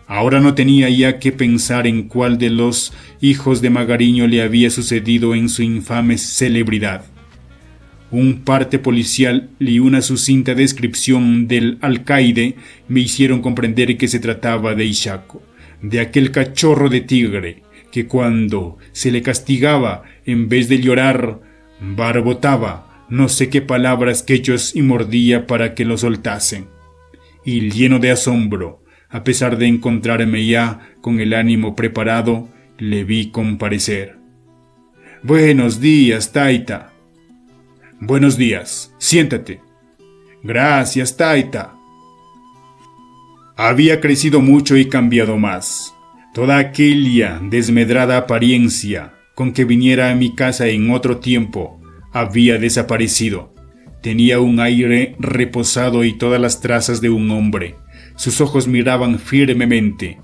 Ahora no tenía ya que pensar en cuál de los hijos de Magariño le había sucedido en su infame celebridad. Un parte policial y una sucinta descripción del alcaide me hicieron comprender que se trataba de Ishaco, de aquel cachorro de tigre que cuando se le castigaba, en vez de llorar, barbotaba no sé qué palabras quechos y mordía para que lo soltasen. Y lleno de asombro, a pesar de encontrarme ya con el ánimo preparado, le vi comparecer. «Buenos días, Taita». «Buenos días, siéntate». «Gracias, Taita». Había crecido mucho y cambiado más. Toda aquella desmedrada apariencia con que viniera a mi casa en otro tiempo había desaparecido. Tenía un aire reposado y todas las trazas de un hombre. Sus ojos miraban firmemente,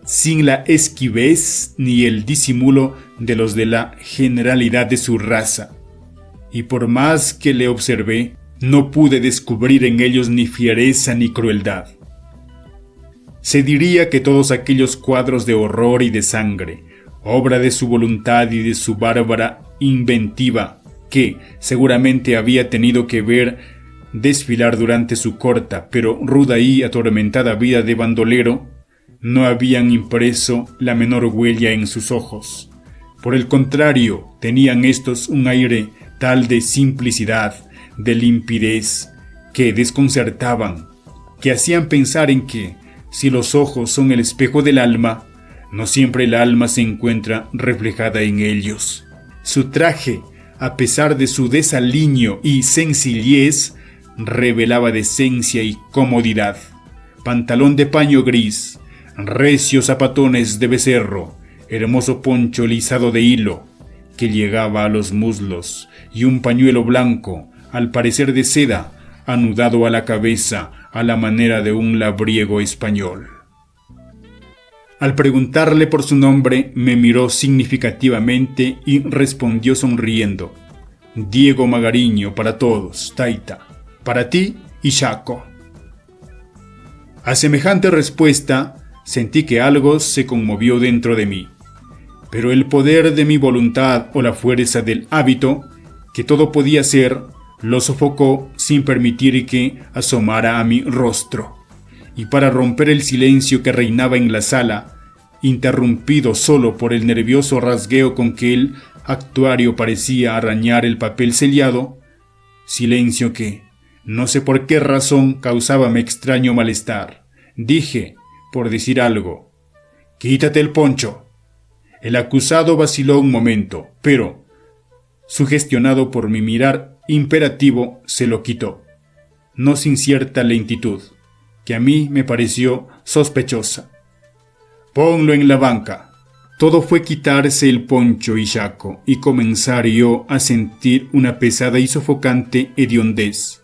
sin la esquivez ni el disimulo de los de la generalidad de su raza. Y por más que le observé, no pude descubrir en ellos ni fiereza ni crueldad. Se diría que todos aquellos cuadros de horror y de sangre, obra de su voluntad y de su bárbara inventiva, que seguramente había tenido que ver desfilar durante su corta pero ruda y atormentada vida de bandolero, no habían impreso la menor huella en sus ojos. Por el contrario, tenían estos un aire tal de simplicidad, de limpidez, que desconcertaban, que hacían pensar en que, si los ojos son el espejo del alma, no siempre el alma se encuentra reflejada en ellos. Su traje, a pesar de su desaliño y sencillez, revelaba decencia y comodidad. Pantalón de paño gris, recios zapatones de becerro, hermoso poncho lisado de hilo, que llegaba a los muslos, y un pañuelo blanco, al parecer de seda, anudado a la cabeza a la manera de un labriego español. Al preguntarle por su nombre, me miró significativamente y respondió sonriendo: «Diego Magariño para todos, Taita. Para ti, Ishaco». A semejante respuesta, sentí que algo se conmovió dentro de mí. Pero el poder de mi voluntad o la fuerza del hábito, que todo podía ser, lo sofocó sin permitir que asomara a mi rostro. Y para romper el silencio que reinaba en la sala, interrumpido solo por el nervioso rasgueo con que el actuario parecía arañar el papel sellado, silencio que, no sé por qué razón, causábame extraño malestar. Dije, por decir algo: «Quítate el poncho». El acusado vaciló un momento, pero, sugestionado por mi mirar imperativo, se lo quitó, no sin cierta lentitud, que a mí me pareció sospechosa. «Ponlo en la banca». Todo fue quitarse el poncho y saco y comenzar yo a sentir una pesada y sofocante hediondez,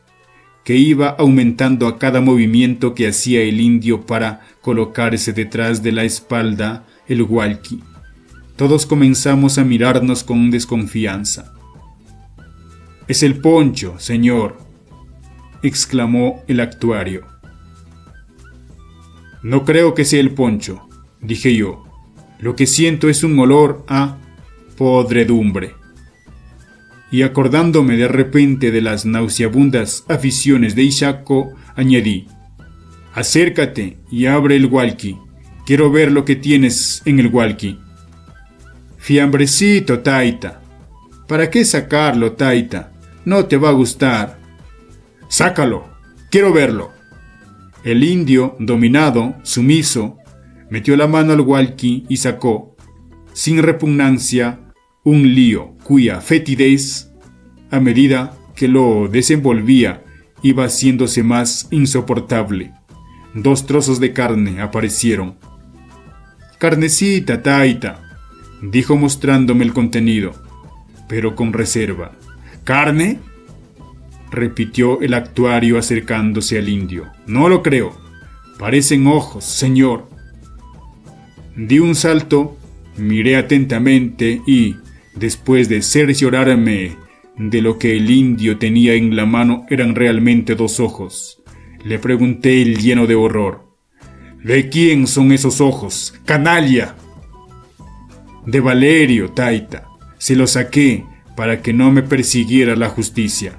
que iba aumentando a cada movimiento que hacía el indio para colocarse detrás de la espalda el walkie. Todos comenzamos a mirarnos con desconfianza. «Es el poncho, señor», exclamó el actuario. «No creo que sea el poncho», dije yo. «Lo que siento es un olor a podredumbre». Y acordándome de repente de las nauseabundas aficiones de Ishaco, añadí: «Acércate y abre el walkie. Quiero ver lo que tienes en el walkie». «Fiambrecito, Taita». «¿Para qué sacarlo, Taita? No te va a gustar». «Sácalo, quiero verlo». El indio, dominado, sumiso, metió la mano al walkie y sacó, sin repugnancia, un lío cuya fetidez, a medida que lo desenvolvía, iba haciéndose más insoportable. 2 trozos de carne aparecieron. «Carnecita, Taita», dijo mostrándome el contenido, pero con reserva. «¿Carne?», repitió el actuario acercándose al indio. «No lo creo. Parecen ojos, señor». Di un salto, miré atentamente y, después de cerciorarme de lo que el indio tenía en la mano eran realmente 2 ojos, le pregunté lleno de horror: «¿De quién son esos ojos, canalla?». «De Valerio, Taita. Se los saqué para que no me persiguiera la justicia».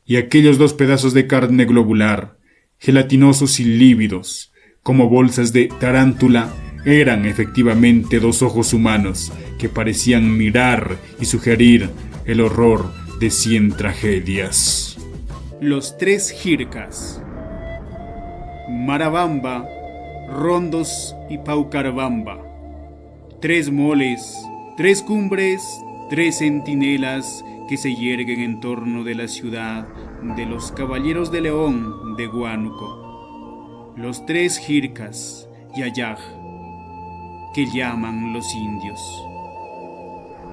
Y aquellos 2 pedazos de carne globular, gelatinosos y lívidos, como bolsas de tarántula, eran efectivamente 2 ojos humanos que parecían mirar y sugerir el horror de 100 tragedias. Los 3 jircas. Marabamba, Rondos y Paucarabamba. 3 moles, 3 cumbres, 3 centinelas que se yerguen en torno de la ciudad de los Caballeros de León de Huánuco. Los 3 jircas, Yayaj, que llaman los indios.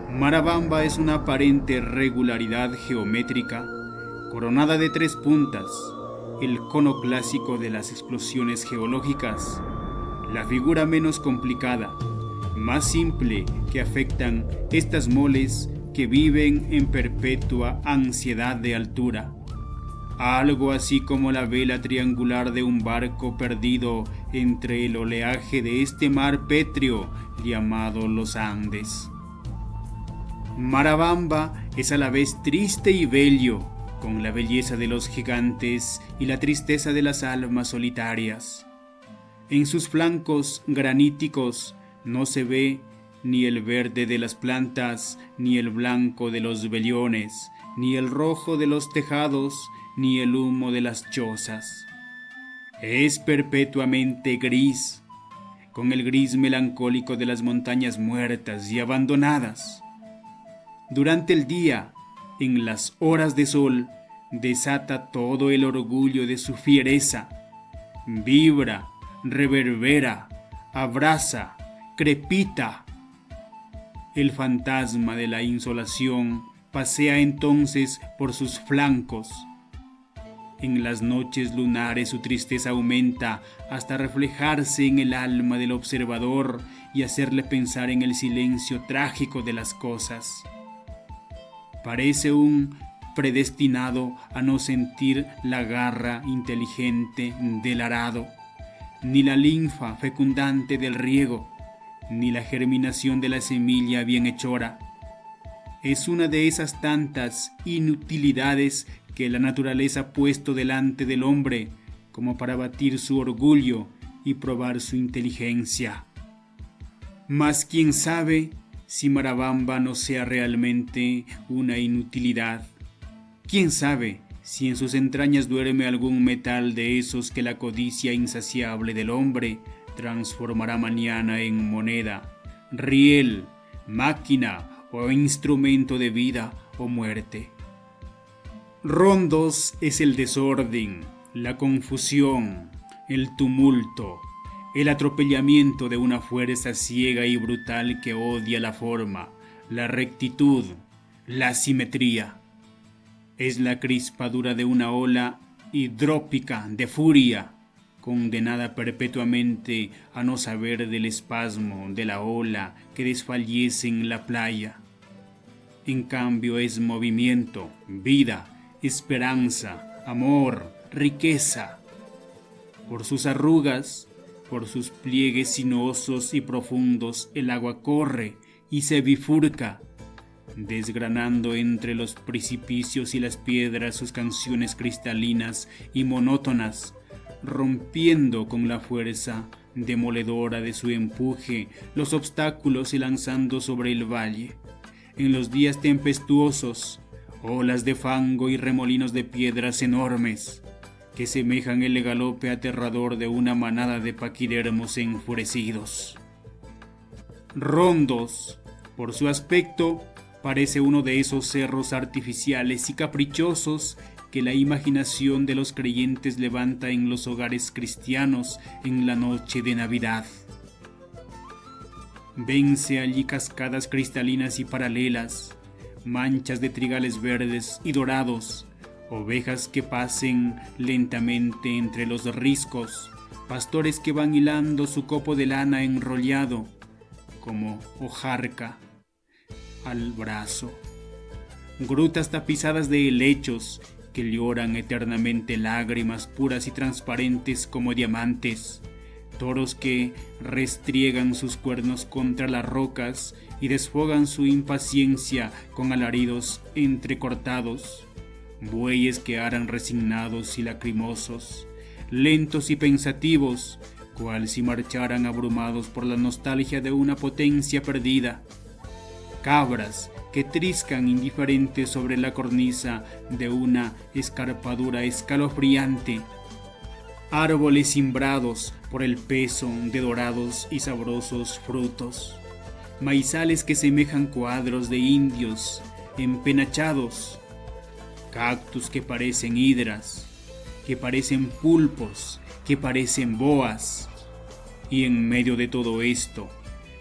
Marabamba es una aparente regularidad geométrica, coronada de 3 puntas, el cono clásico de las explosiones geológicas, la figura menos complicada, más simple que afectan estas moles que viven en perpetua ansiedad de altura. Algo así como la vela triangular de un barco perdido entre el oleaje de este mar pétreo llamado los Andes. Marabamba es a la vez triste y bello, con la belleza de los gigantes y la tristeza de las almas solitarias. En sus flancos graníticos no se ve ni el verde de las plantas, ni el blanco de los vellones, ni el rojo de los tejados, ni el humo de las chozas. Es perpetuamente gris, con el gris melancólico de las montañas muertas y abandonadas. Durante el día, en las horas de sol, desata todo el orgullo de su fiereza. Vibra, reverbera, abraza, crepita. El fantasma de la insolación pasea entonces por sus flancos. En las noches lunares su tristeza aumenta hasta reflejarse en el alma del observador y hacerle pensar en el silencio trágico de las cosas. Parece un predestinado a no sentir la garra inteligente del arado, ni la linfa fecundante del riego, ni la germinación de la semilla bienhechora. Es una de esas tantas inutilidades que la naturaleza ha puesto delante del hombre como para batir su orgullo y probar su inteligencia. Mas quién sabe si Marabamba no sea realmente una inutilidad. ¿Quién sabe si en sus entrañas duerme algún metal de esos que la codicia insaciable del hombre transformará mañana en moneda, riel, máquina o instrumento de vida o muerte? Rondos es el desorden, la confusión, el tumulto, el atropellamiento de una fuerza ciega y brutal que odia la forma, la rectitud, la simetría. Es la crispadura de una ola hidrópica de furia, condenada perpetuamente a no saber del espasmo de la ola que desfallece en la playa. En cambio es movimiento, vida, esperanza, amor, riqueza. Por sus arrugas, por sus pliegues sinuosos y profundos, el agua corre y se bifurca, desgranando entre los precipicios y las piedras sus canciones cristalinas y monótonas, rompiendo con la fuerza demoledora de su empuje los obstáculos y lanzando sobre el valle, en los días tempestuosos, olas de fango y remolinos de piedras enormes, que semejan el galope aterrador de una manada de paquidermos enfurecidos. Rondos, por su aspecto, parece uno de esos cerros artificiales y caprichosos que la imaginación de los creyentes levanta en los hogares cristianos en la noche de Navidad. Vense allí cascadas cristalinas y paralelas, manchas de trigales verdes y dorados, ovejas que pasen lentamente entre los riscos, pastores que van hilando su copo de lana enrollado, como hojarca, al brazo, grutas tapizadas de helechos que lloran eternamente lágrimas puras y transparentes como diamantes, toros que restriegan sus cuernos contra las rocas y desfogan su impaciencia con alaridos entrecortados, bueyes que aran resignados y lacrimosos, lentos y pensativos, cual si marcharan abrumados por la nostalgia de una potencia perdida, cabras que triscan indiferentes sobre la cornisa de una escarpadura escalofriante, árboles cimbrados por el peso de dorados y sabrosos frutos, maizales que semejan cuadros de indios empenachados, cactus que parecen hidras, que parecen pulpos, que parecen boas, y en medio de todo esto,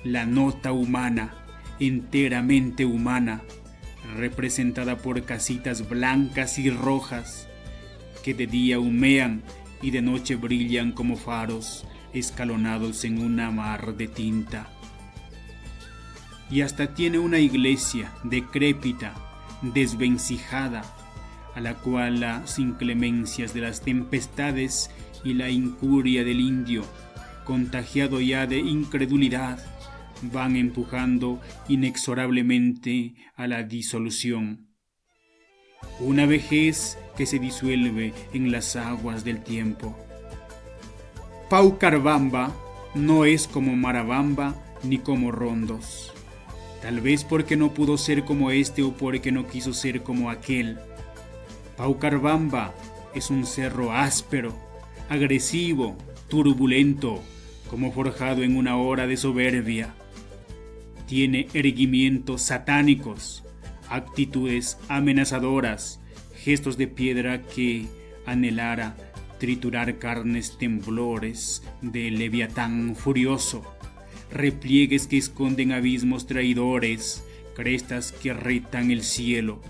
la nota humana, enteramente humana, representada por casitas blancas y rojas, que de día humean y de noche brillan como faros escalonados en una mar de tinta. Y hasta tiene una iglesia decrépita, desvencijada, a la cual las inclemencias de las tempestades y la incuria del indio, contagiado ya de incredulidad, van empujando inexorablemente a la disolución. Una vejez que se disuelve en las aguas del tiempo. Paucarbamba no es como Marabamba ni como Rondos, tal vez porque no pudo ser como este o porque no quiso ser como aquel. Paucarbamba es un cerro áspero, agresivo, turbulento, como forjado en una hora de soberbia. Tiene erguimientos satánicos, actitudes amenazadoras, gestos de piedra que anhelara triturar carnes temblores de leviatán furioso, repliegues que esconden abismos traidores, crestas que retan el cielo.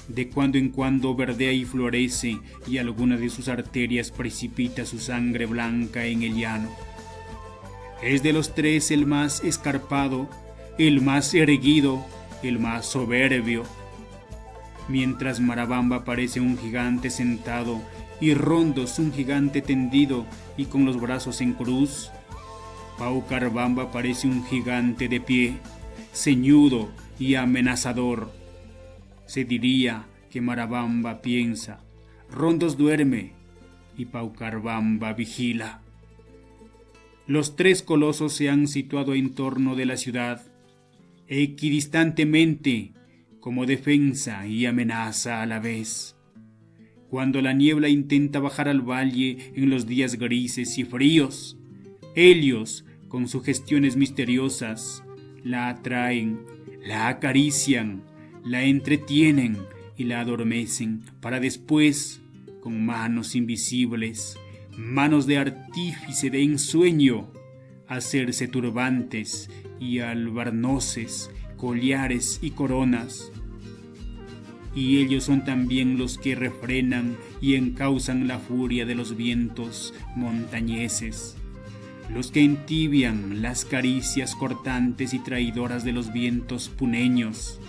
De cuando en cuando verdea y florece y alguna de sus arterias precipita su sangre blanca en el llano. Es de los tres el más escarpado, el más erguido, el más soberbio. Mientras Marabamba parece un gigante sentado y Rondos un gigante tendido y con los brazos en cruz, Paucarbamba parece un gigante de pie, ceñudo y amenazador. Se diría que Marabamba piensa, Rondos duerme y Paucarbamba vigila. Los tres colosos se han situado en torno de la ciudad equidistantemente, como defensa y amenaza a la vez. Cuando la niebla intenta bajar al valle en los días grises y fríos, Helios, con sugestiones misteriosas, la atraen, la acarician, la entretienen y la adormecen para después, con manos invisibles, manos de artífice de ensueño, hacerse turbantes y albarnoces, collares y coronas. Y ellos son también los que refrenan y encausan la furia de los vientos montañeses, los que entibian las caricias cortantes y traidoras de los vientos puneños,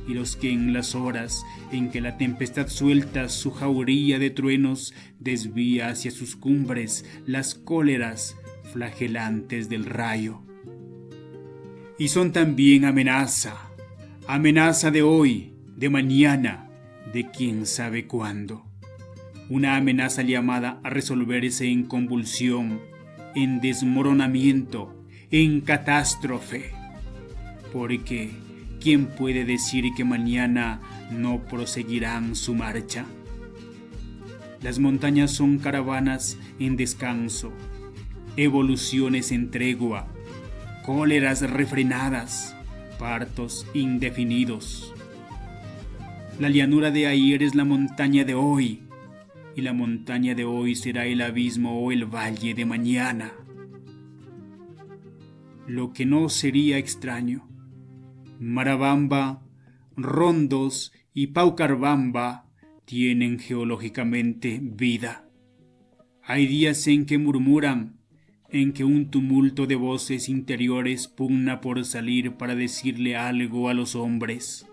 y los que en las horas en que la tempestad suelta su jauría de truenos desvía hacia sus cumbres las cóleras flagelantes del rayo. Y son también amenaza de hoy, de mañana, de quién sabe cuándo. Una amenaza llamada a resolverse en convulsión, en desmoronamiento, en catástrofe. Porque, ¿quién puede decir que mañana no proseguirán su marcha? Las montañas son caravanas en descanso, evoluciones en tregua, cóleras refrenadas, partos indefinidos. La llanura de ayer es la montaña de hoy, y la montaña de hoy será el abismo o el valle de mañana. Lo que no sería extraño, Marabamba, Rondos y Paucarbamba tienen geológicamente vida. Hay días en que murmuran, en que un tumulto de voces interiores pugna por salir para decirle algo a los hombres.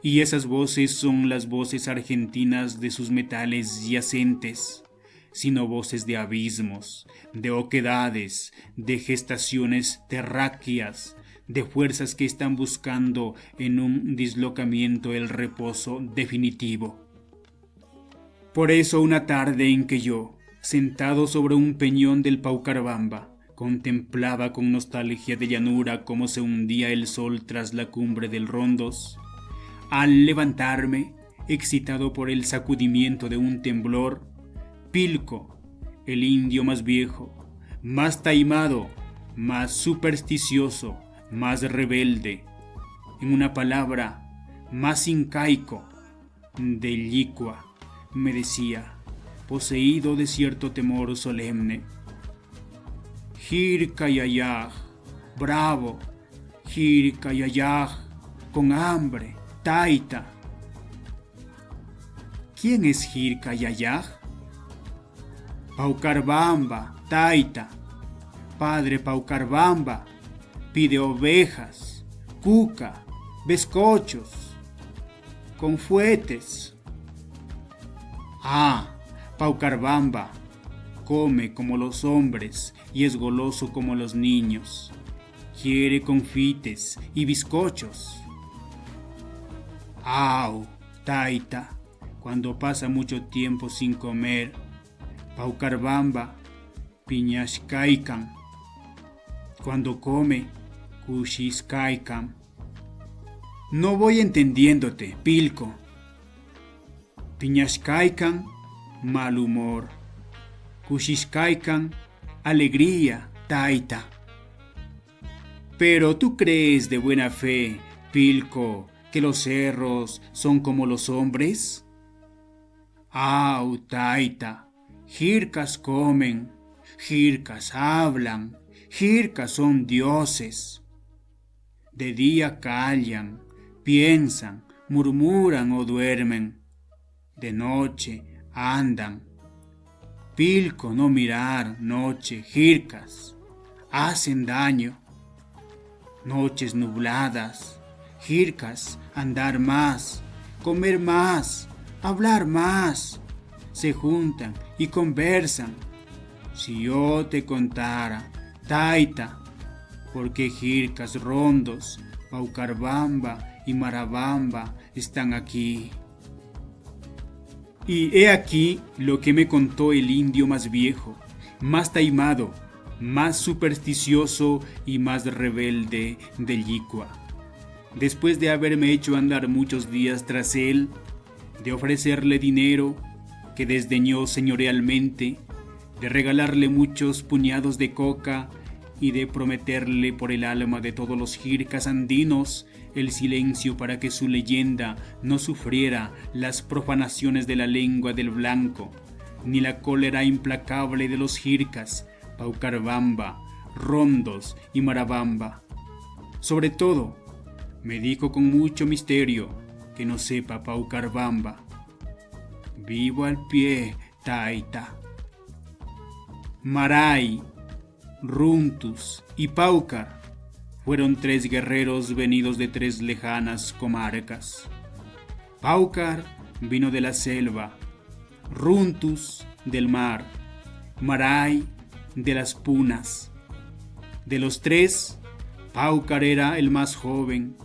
Y esas voces son las voces argentinas de sus metales yacentes, sino voces de abismos, de oquedades, de gestaciones terráqueas, de fuerzas que están buscando en un dislocamiento el reposo definitivo. Por eso una tarde en que yo, sentado sobre un peñón del Paucarbamba, contemplaba con nostalgia de llanura cómo se hundía el sol tras la cumbre del Rondos, al levantarme, excitado por el sacudimiento de un temblor, Pilco, el indio más viejo, más taimado, más supersticioso, más rebelde, en una palabra, más incaico, de Llicua, me decía, poseído de cierto temor solemne: Jircayayaj, bravo, Jircayayaj, con hambre, taita. ¿Quién es Jircayayaj? Paucarbamba, taita. Padre Paucarbamba pide ovejas, cuca, bizcochos, con fuetes. Ah, Paucarbamba come como los hombres y es goloso como los niños. Quiere confites y bizcochos. Au, taita, cuando pasa mucho tiempo sin comer, Paucarbamba piñashkaikan. Cuando come, kushishkaikan. No voy entendiéndote, Pilco. Piñashkaikan, mal humor. Kushishkaikan, alegría, taita. Pero tú crees de buena fe, Pilco, que los cerros son como los hombres. Au, taita, jircas comen, jircas hablan, jircas son dioses. De día callan, piensan, murmuran o duermen. De noche andan. Pilco, no mirar, noche, jircas, hacen daño. Noches nubladas, jircas, andar más, comer más, hablar más. Se juntan y conversan. Si yo te contara, taita, porque jircas, Rondos, Paucarbamba y Marabamba están aquí. Y he aquí lo que me contó el indio más viejo, más taimado, más supersticioso y más rebelde de Llicua. después de haberme hecho andar muchos días tras él, de ofrecerle dinero que desdeñó señorialmente, de regalarle muchos puñados de coca y de prometerle por el alma de todos los jircas andinos el silencio para que su leyenda no sufriera las profanaciones de la lengua del blanco, ni la cólera implacable de los jircas, Paucarbamba, Rondos y Marabamba. Sobre todo, me dijo con mucho misterio que no sepa Paucarbamba. Vivo al pie, Taita. Maray, Runtus y Paucar fueron 3 guerreros venidos de 3 lejanas comarcas. Paucar vino de la selva, Runtus del mar, Maray de las punas. De los 3, Paucar era el más joven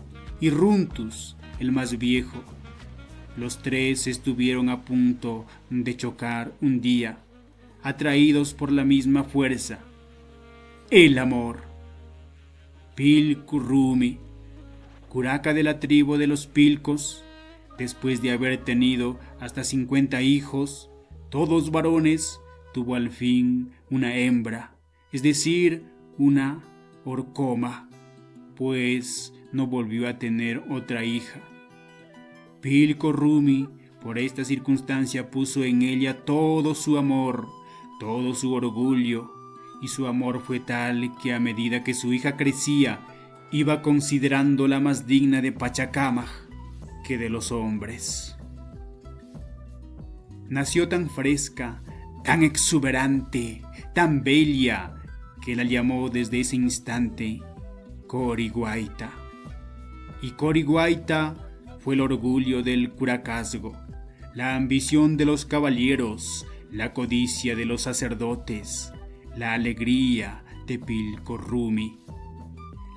y Runtus el más viejo. Los 3 estuvieron a punto de chocar un día, atraídos por la misma fuerza, el amor. Pilcurrumi, curaca de la tribu de los Pilcos, después de haber tenido hasta 50 hijos, todos varones, tuvo al fin una hembra, es decir, una Orcoma, pues no volvió a tener otra hija. Pilcurrumi, por esta circunstancia, puso en ella todo su amor, todo su orgullo, y su amor fue tal que a medida que su hija crecía, iba considerándola más digna de Pachacámaj que de los hombres. Nació tan fresca, tan exuberante, tan bella, que la llamó desde ese instante Coriguaita. Y Coriguaita fue el orgullo del curacazgo, la ambición de los caballeros, la codicia de los sacerdotes, la alegría de Pilcurrumi,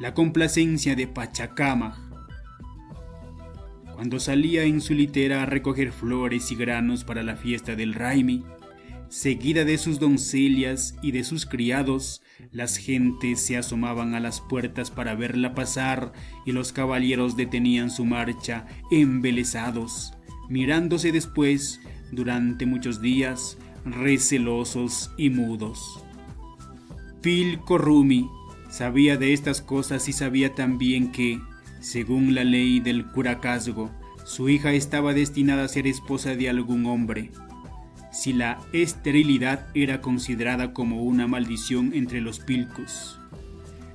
la complacencia de Pachacámaj. Cuando salía en su litera a recoger flores y granos para la fiesta del Raimi, seguida de sus doncellas y de sus criados, las gentes se asomaban a las puertas para verla pasar y los caballeros detenían su marcha embelesados, mirándose después durante muchos días, recelosos y mudos. Pilcurrumi sabía de estas cosas y sabía también que, según la ley del curacazgo, su hija estaba destinada a ser esposa de algún hombre. Si la esterilidad era considerada como una maldición entre los pilcos,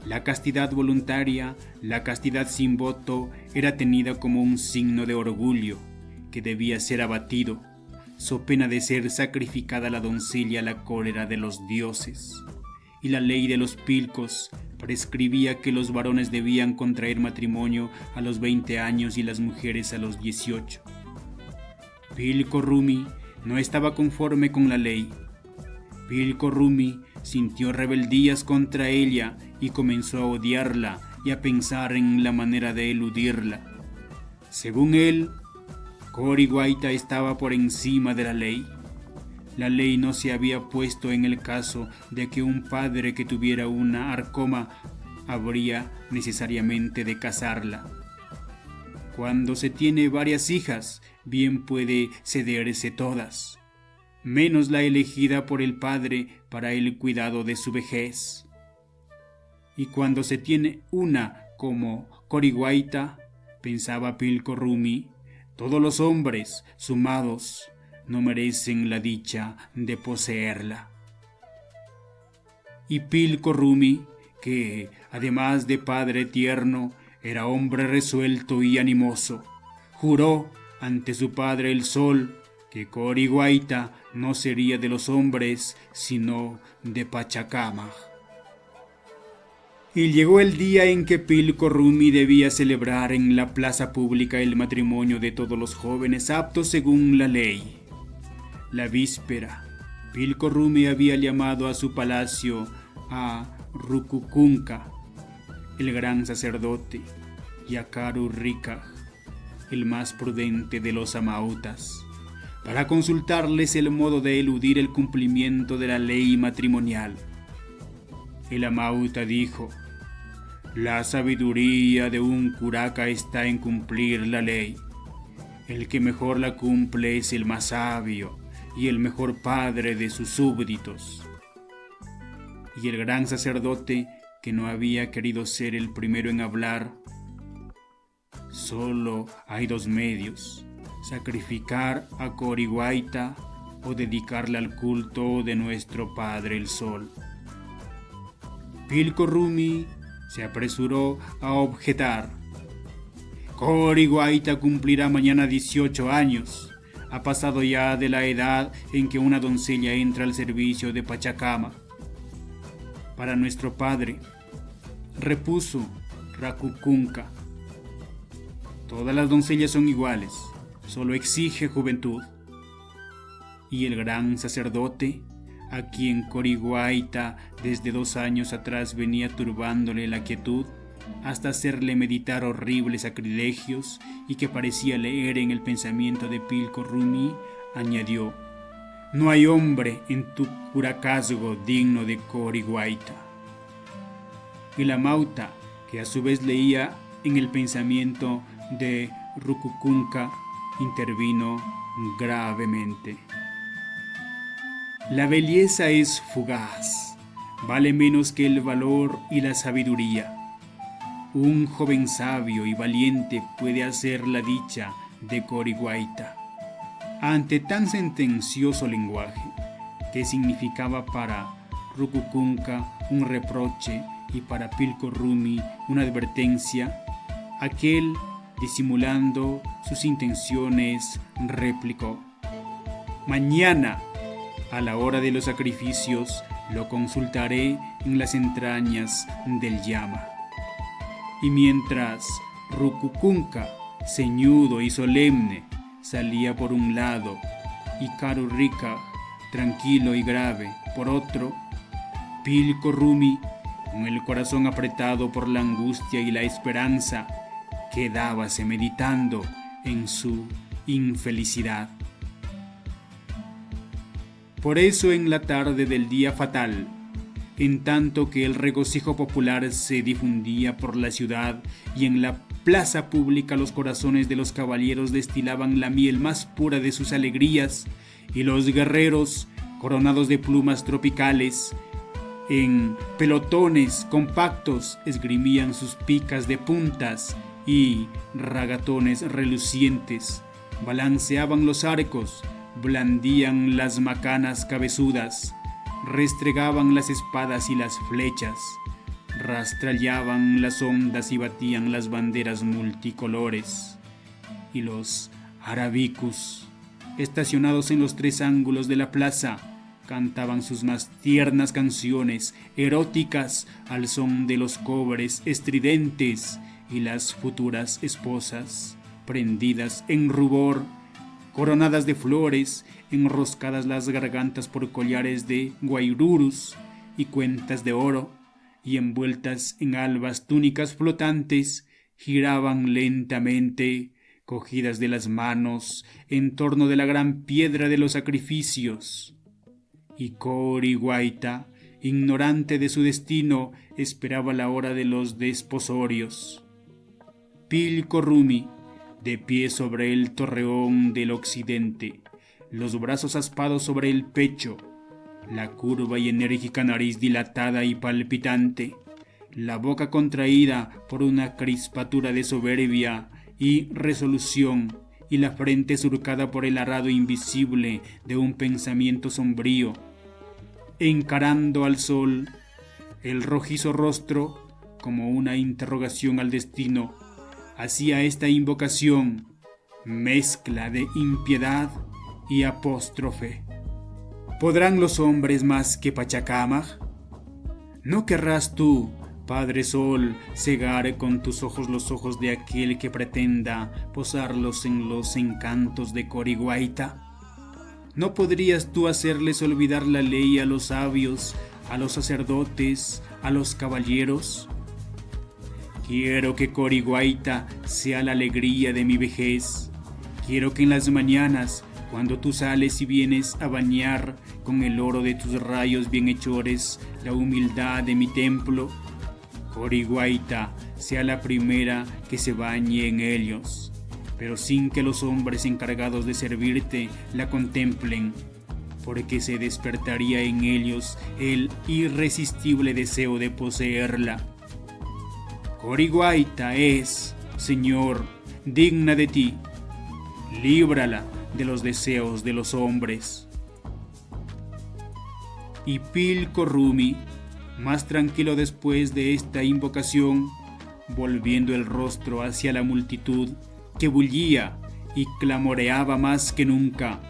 la castidad voluntaria, la castidad sin voto, era tenida como un signo de orgullo que debía ser abatido, so pena de ser sacrificada la doncella a la cólera de los dioses. Y la ley de los pilcos prescribía que los varones debían contraer matrimonio a los 20 años y las mujeres a los 18. Pilcurrumi no estaba conforme con la ley. Pilcurrumi sintió rebeldías contra ella y comenzó a odiarla y a pensar en la manera de eludirla. Según él, Coriguaita estaba por encima de la ley. La ley no se había puesto en el caso de que un padre que tuviera una Arcoma habría necesariamente de casarla. Cuando se tiene varias hijas, bien puede cederse todas, menos la elegida por el padre para el cuidado de su vejez. Y cuando se tiene una como Coriguaita, pensaba Pilcurrumi, todos los hombres sumados no merecen la dicha de poseerla. Y Pilcurrumi, que además de padre tierno, era hombre resuelto y animoso, juró ante su padre el sol que Coriguaita no sería de los hombres, sino de Pachacámaj. Y llegó el día en que Pilcurrumi debía celebrar en la plaza pública el matrimonio de todos los jóvenes aptos según la ley. La víspera, Pilcurrumi había llamado a su palacio a Rucucunca, el gran sacerdote, y a Carurricaj, el más prudente de los amautas, para consultarles el modo de eludir el cumplimiento de la ley matrimonial. El amauta dijo: La sabiduría de un curaca está en cumplir la ley. El que mejor la cumple es el más sabio y el mejor padre de sus súbditos. Y el gran sacerdote, que no había querido ser el primero en hablar: solo hay dos medios: sacrificar a Corihuayta o dedicarle al culto de nuestro Padre el Sol. Pilco Rumi se apresuró a objetar: Corihuayta cumplirá mañana 18 años. Ha pasado ya de la edad en que una doncella entra al servicio de Pachacama. Para nuestro padre, repuso Racucunca, todas las doncellas son iguales, solo exige juventud. Y el gran sacerdote, a quien Corihuayta desde 2 años atrás venía turbándole la quietud hasta hacerle meditar horribles sacrilegios y que parecía leer en el pensamiento de Pilco Rumi, añadió: no hay hombre en tu curacazgo digno de Corihuayta. Y la Mauta, que a su vez leía en el pensamiento de Rucucunca, intervino gravemente: la belleza es fugaz, vale menos que el valor y la sabiduría. Un joven sabio y valiente puede hacer la dicha de Corihuayta. Ante tan sentencioso lenguaje, que significaba para Rucucunca un reproche y para Pilco Rumi una advertencia, aquel, disimulando sus intenciones, replicó: mañana, a la hora de los sacrificios, lo consultaré en las entrañas del llama. Y mientras Rucucunca, ceñudo y solemne, salía por un lado y Carurrica, tranquilo y grave, por otro, Pilco Rumi, con el corazón apretado por la angustia y la esperanza, quedábase meditando en su infelicidad. Por eso, en la tarde del día fatal, en tanto que el regocijo popular se difundía por la ciudad y en la plaza pública los corazones de los caballeros destilaban la miel más pura de sus alegrías, y los guerreros, coronados de plumas tropicales, en pelotones compactos esgrimían sus picas de puntas y ragatones relucientes, balanceaban los arcos, blandían las macanas cabezudas, restregaban las espadas y las flechas, rastrallaban las ondas y batían las banderas multicolores, y los arabicus, estacionados en los 3 ángulos de la plaza, cantaban sus más tiernas canciones eróticas al son de los cobres estridentes, y las futuras esposas, prendidas en rubor, coronadas de flores, enroscadas las gargantas por collares de guairurus y cuentas de oro, y envueltas en albas túnicas flotantes, giraban lentamente, cogidas de las manos, en torno de la gran piedra de los sacrificios. Y Corihuayta, ignorante de su destino, esperaba la hora de los desposorios. Pilco Rumi, de pie sobre el torreón del occidente, los brazos aspados sobre el pecho, la curva y enérgica nariz dilatada y palpitante, la boca contraída por una crispatura de soberbia y resolución, y la frente surcada por el arado invisible de un pensamiento sombrío, encarando al sol, el rojizo rostro, como una interrogación al destino, hacía esta invocación, mezcla de impiedad y apóstrofe: ¿podrán los hombres más que Pachacama? ¿No querrás tú, Padre Sol, cegar con tus ojos los ojos de aquel que pretenda posarlos en los encantos de Corihuayta? ¿No podrías tú hacerles olvidar la ley a los sabios, a los sacerdotes, a los caballeros? Quiero que Corihuayta sea la alegría de mi vejez. Quiero que en las mañanas, cuando tú sales y vienes a bañar con el oro de tus rayos bienhechores la humildad de mi templo, Corihuaita sea la primera que se bañe en Helios, pero sin que los hombres encargados de servirte la contemplen, porque se despertaría en Helios el irresistible deseo de poseerla. Corihuaita es, Señor, digna de ti, líbrala de los deseos de los hombres. Y Pilco Rumi, más tranquilo después de esta invocación, volviendo el rostro hacia la multitud que bullía y clamoreaba más que nunca,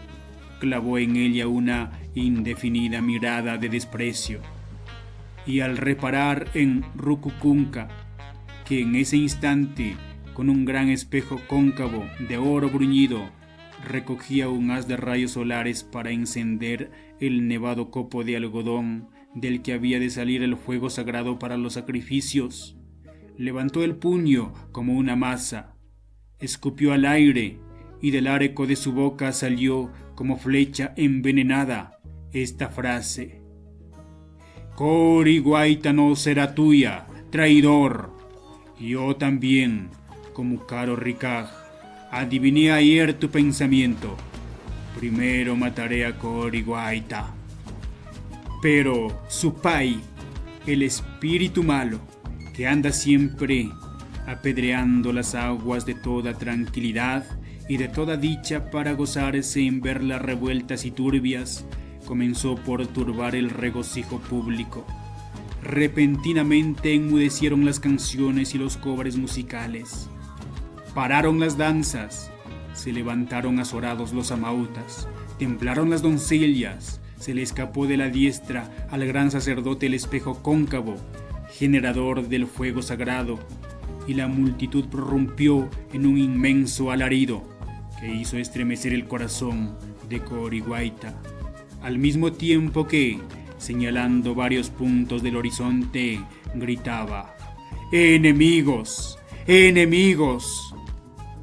clavó en ella una indefinida mirada de desprecio. Y al reparar en Rucucunca, que en ese instante, con un gran espejo cóncavo de oro bruñido, recogía un haz de rayos solares para encender el nevado copo de algodón del que había de salir el fuego sagrado para los sacrificios, levantó el puño como una masa, escupió al aire, y del arco de su boca salió como flecha envenenada esta frase: Corihuaita no será tuya, traidor. Yo también, como Caro Ricaj, adiviné ayer tu pensamiento. Primero mataré a Corihuaita. Pero Supai, el espíritu malo, que anda siempre apedreando las aguas de toda tranquilidad y de toda dicha para gozarse en verlas revueltas y turbias, comenzó por turbar el regocijo público. Repentinamente enmudecieron las canciones y los cobres musicales. Pararon las danzas, se levantaron azorados los amautas, temblaron las doncellas, se le escapó de la diestra al gran sacerdote el espejo cóncavo, generador del fuego sagrado, y la multitud prorrumpió en un inmenso alarido que hizo estremecer el corazón de Corihuaita, al mismo tiempo que, señalando varios puntos del horizonte, gritaba: ¡Enemigos! ¡Enemigos!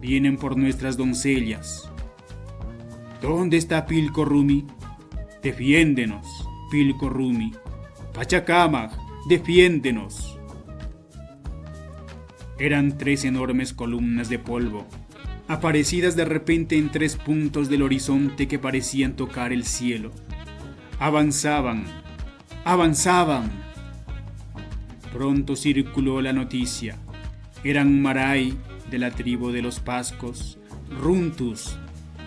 Vienen por nuestras doncellas. ¿Dónde está Pilco Rumi? Defiéndenos, Pilco Rumi. Pachacamac, defiéndenos. Eran 3 enormes columnas de polvo, aparecidas de repente en 3 puntos del horizonte que parecían tocar el cielo. Avanzaban, avanzaban. Pronto circuló la noticia. Eran Marai, de la tribu de los Pascos, Runtus,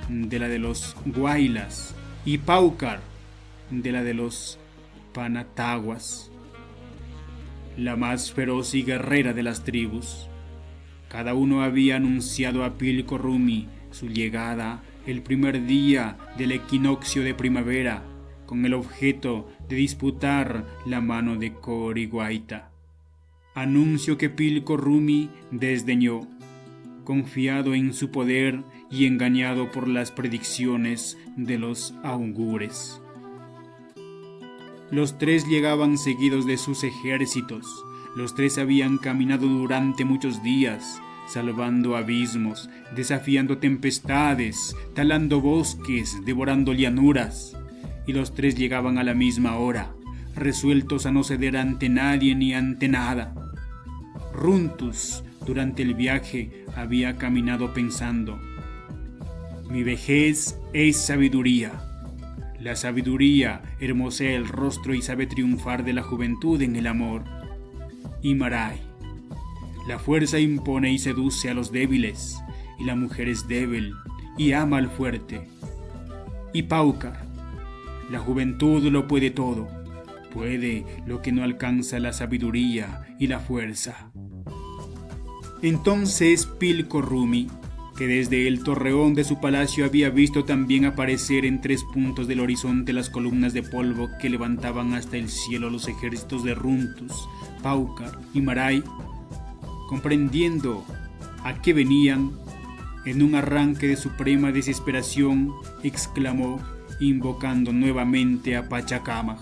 de la de los Guaylas, y Paucar, de la de los Panataguas, la más feroz y guerrera de las tribus. Cada uno había anunciado a Pilco Rumi su llegada el primer día del equinoccio de primavera, con el objeto de disputar la mano de Corihuaita. Anuncio que Pilco Rumi desdeñó, confiado en su poder y engañado por las predicciones de los augures. Los 3 llegaban seguidos de sus ejércitos. Los 3 habían caminado durante muchos días, salvando abismos, desafiando tempestades, talando bosques, devorando llanuras. Y los 3 llegaban a la misma hora, resueltos a no ceder ante nadie ni ante nada. Runtus, durante el viaje, había caminado pensando: mi vejez es sabiduría. La sabiduría hermosea el rostro y sabe triunfar de la juventud en el amor. Y Marai, la fuerza impone y seduce a los débiles, y la mujer es débil y ama al fuerte. Y Paucar, la juventud lo puede todo, puede lo que no alcanza la sabiduría y la fuerza. Entonces Pilco Rumi, que desde el torreón de su palacio había visto también aparecer en 3 puntos del horizonte las columnas de polvo que levantaban hasta el cielo los ejércitos de Runtus, Paucar y Marai, comprendiendo a qué venían, en un arranque de suprema desesperación, exclamó, invocando nuevamente a Pachacamac: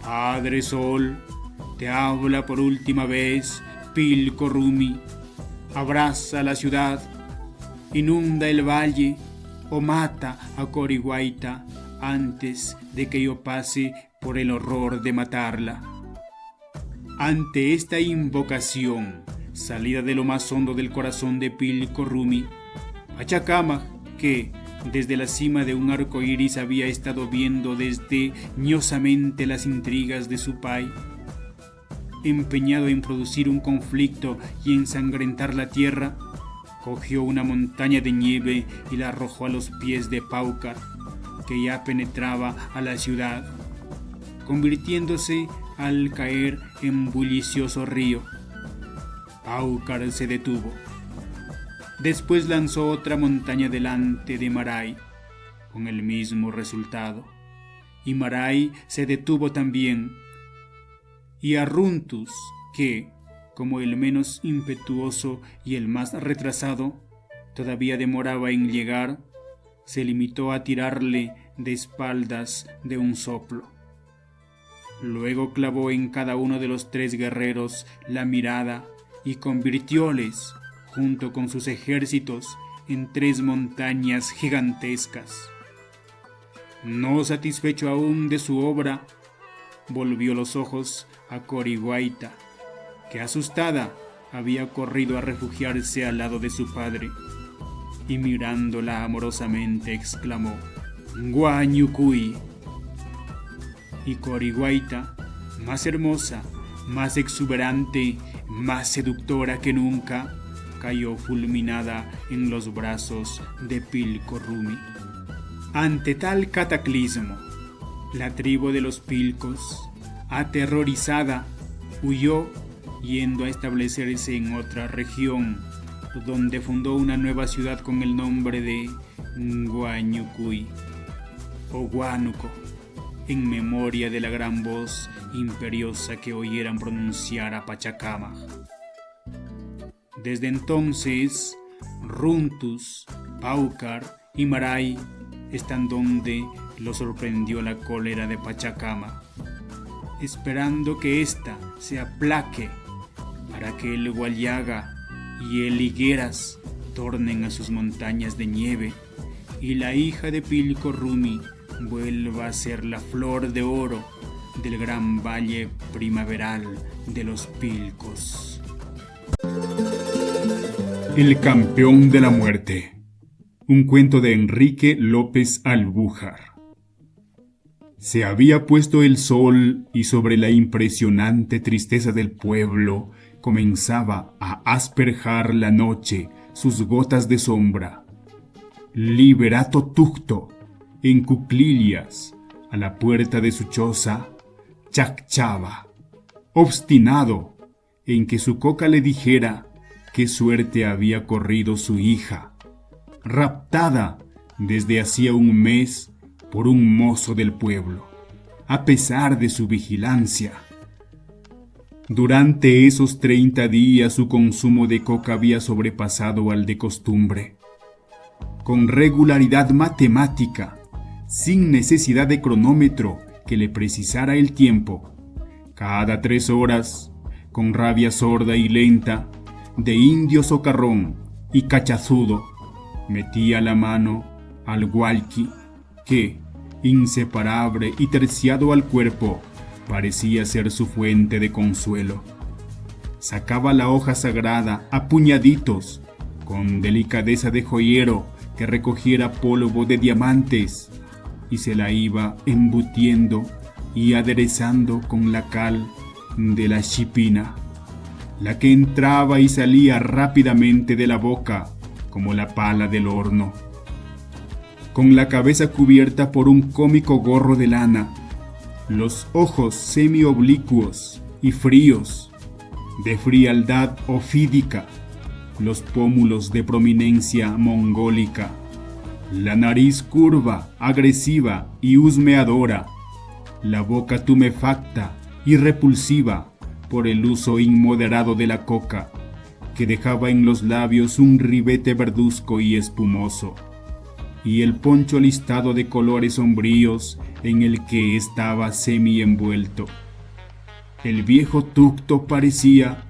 Padre Sol, te habla por última vez Pilco Rumi. Abraza la ciudad, inunda el valle o mata a Corihuaita antes de que yo pase por el horror de matarla. Ante esta invocación, salida de lo más hondo del corazón de Pilco Rumi, Pachacámac, que desde la cima de un arco iris había estado viendo desdeñosamente las intrigas de su pai, empeñado en producir un conflicto y ensangrentar la tierra, cogió una montaña de nieve y la arrojó a los pies de Paukar, que ya penetraba a la ciudad, convirtiéndose al caer en bullicioso río. Paukar se detuvo. Después lanzó otra montaña delante de Marai, con el mismo resultado, y Marai se detuvo también, y Arruntus, que, como el menos impetuoso y el más retrasado, todavía demoraba en llegar, se limitó a tirarle de espaldas de un soplo. Luego clavó en cada uno de los 3 guerreros la mirada y convirtióles, junto con sus ejércitos, en 3 montañas gigantescas. No satisfecho aún de su obra, volvió los ojos a Corihuaita, que asustada había corrido a refugiarse al lado de su padre, y mirándola amorosamente exclamó: «Guanyucuy». Y Corihuaita, más hermosa, más exuberante, más seductora que nunca, cayó fulminada en los brazos de Pilco Rumi. Ante tal cataclismo, la tribu de los Pilcos, aterrorizada, huyó, yendo a establecerse en otra región, donde fundó una nueva ciudad con el nombre de Guanyucuy o Huánuco, en memoria de la gran voz imperiosa que oyeran pronunciar a Pachacámac. Desde entonces, Runtus, Paukar y Marai están donde lo sorprendió la cólera de Pachacámac, esperando que ésta se aplaque para que el Huallaga y el Higueras tornen a sus montañas de nieve y la hija de Pilco Rumi vuelva a ser la flor de oro del gran valle primaveral de los Pilcos. El campeón de la muerte. Un cuento de Enrique López Albújar. Se había puesto el sol y sobre la impresionante tristeza del pueblo comenzaba a asperjar la noche sus gotas de sombra. Liberato Tucto, en cuclillas, a la puerta de su choza, chacchaba, obstinado en que su coca le dijera qué suerte había corrido su hija, raptada desde hacía un mes por un mozo del pueblo, a pesar de su vigilancia. Durante esos 30 días su consumo de coca había sobrepasado al de costumbre. Con regularidad matemática, sin necesidad de cronómetro que le precisara el tiempo, cada 3 horas, con rabia sorda y lenta, de indio socarrón y cachazudo, metía la mano al hualqui que, inseparable y terciado al cuerpo, parecía ser su fuente de consuelo. Sacaba la hoja sagrada a puñaditos, con delicadeza de joyero que recogiera polvo de diamantes, y se la iba embutiendo y aderezando con la cal de la chipina, la que entraba y salía rápidamente de la boca como la pala del horno. Con la cabeza cubierta por un cómico gorro de lana, los ojos semioblicuos y fríos, de frialdad ofídica, los pómulos de prominencia mongólica, la nariz curva, agresiva y husmeadora, la boca tumefacta y repulsiva por el uso inmoderado de la coca, que dejaba en los labios un ribete verduzco y espumoso, y el poncho listado de colores sombríos en el que estaba semi-envuelto. El viejo Tucto parecía,